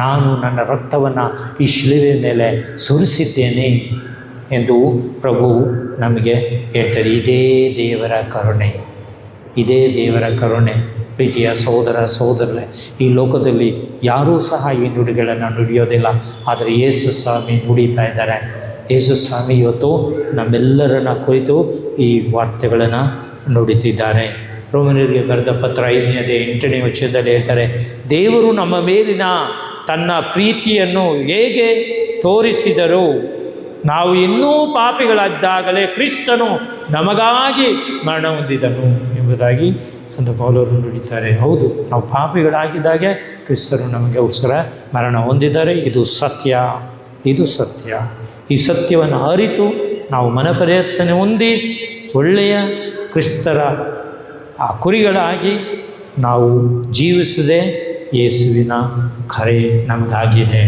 Speaker 1: ನಾನು ನನ್ನ ರಕ್ತವನ್ನು ಈ ಶಿಲುಬೆ ಮೇಲೆ ಸುರಿಸಿದ್ದೇನೆ ಎಂದು ಪ್ರಭು ನಮಗೆ ಹೇಳ್ತಾರೆ. ಇದೇ ದೇವರ ಕರುಣೆ, ಇದೇ ದೇವರ ಕರುಣೆ. ಪ್ರೀತಿಯ ಸಹೋದರ ಸಹೋದರರೇ, ಈ ಲೋಕದಲ್ಲಿ ಯಾರೂ ಸಹ ಈ ನುಡಿಗಳನ್ನು ನುಡಿಯೋದಿಲ್ಲ, ಆದರೆ ಯೇಸು ಸ್ವಾಮಿ ನುಡಿತಾ ಇದ್ದಾರೆ. ಯೇಸು ಸ್ವಾಮಿ ಇವತ್ತು ನಮ್ಮೆಲ್ಲರನ್ನ ಕುರಿತು ಈ ವಾರ್ತೆಗಳನ್ನು ನುಡಿತಿದ್ದಾರೆ. ರೋಮನರಿಗೆ ಬರೆದ ಪತ್ರ 5ನೇ 8ನೇ ವಚನದಲ್ಲಿ ಹೇಳ್ತಾರೆ, ದೇವರು ನಮ್ಮ ಮೇಲಿನ ತನ್ನ ಪ್ರೀತಿಯನ್ನು ಹೇಗೆ ತೋರಿಸಿದರು, ನಾವು ಇನ್ನೂ ಪಾಪಿಗಳಾದಾಗಲೇ ಕ್ರಿಸ್ತನು ನಮಗಾಗಿ ಮರಣ ಹೊಂದಿದನು ಎಂಬುದಾಗಿ ಸಂತ ಪೌಲರು ನುಡಿತಾರೆ. ಹೌದು, ನಾವು ಪಾಪಿಗಳಾಗಿದ್ದಾಗೆ ಕ್ರಿಸ್ತರು ನಮಗೋಸ್ಕರ ಮರಣ ಹೊಂದಿದ್ದಾರೆ. ಇದು ಸತ್ಯ, ಇದು ಸತ್ಯ. ಈ ಸತ್ಯವನ್ನು ಅರಿತು ನಾವು ಮನಪರಿವರ್ತನೆ ಹೊಂದಿ ಒಳ್ಳೆಯ ಕ್ರಿಸ್ತರ ಆ ಕುರಿಗಳಾಗಿ ನಾವು ಜೀವಿಸದೆ ಯೇಸುವಿನ ಕರೆ ನಮಗಾಗಿದೆ.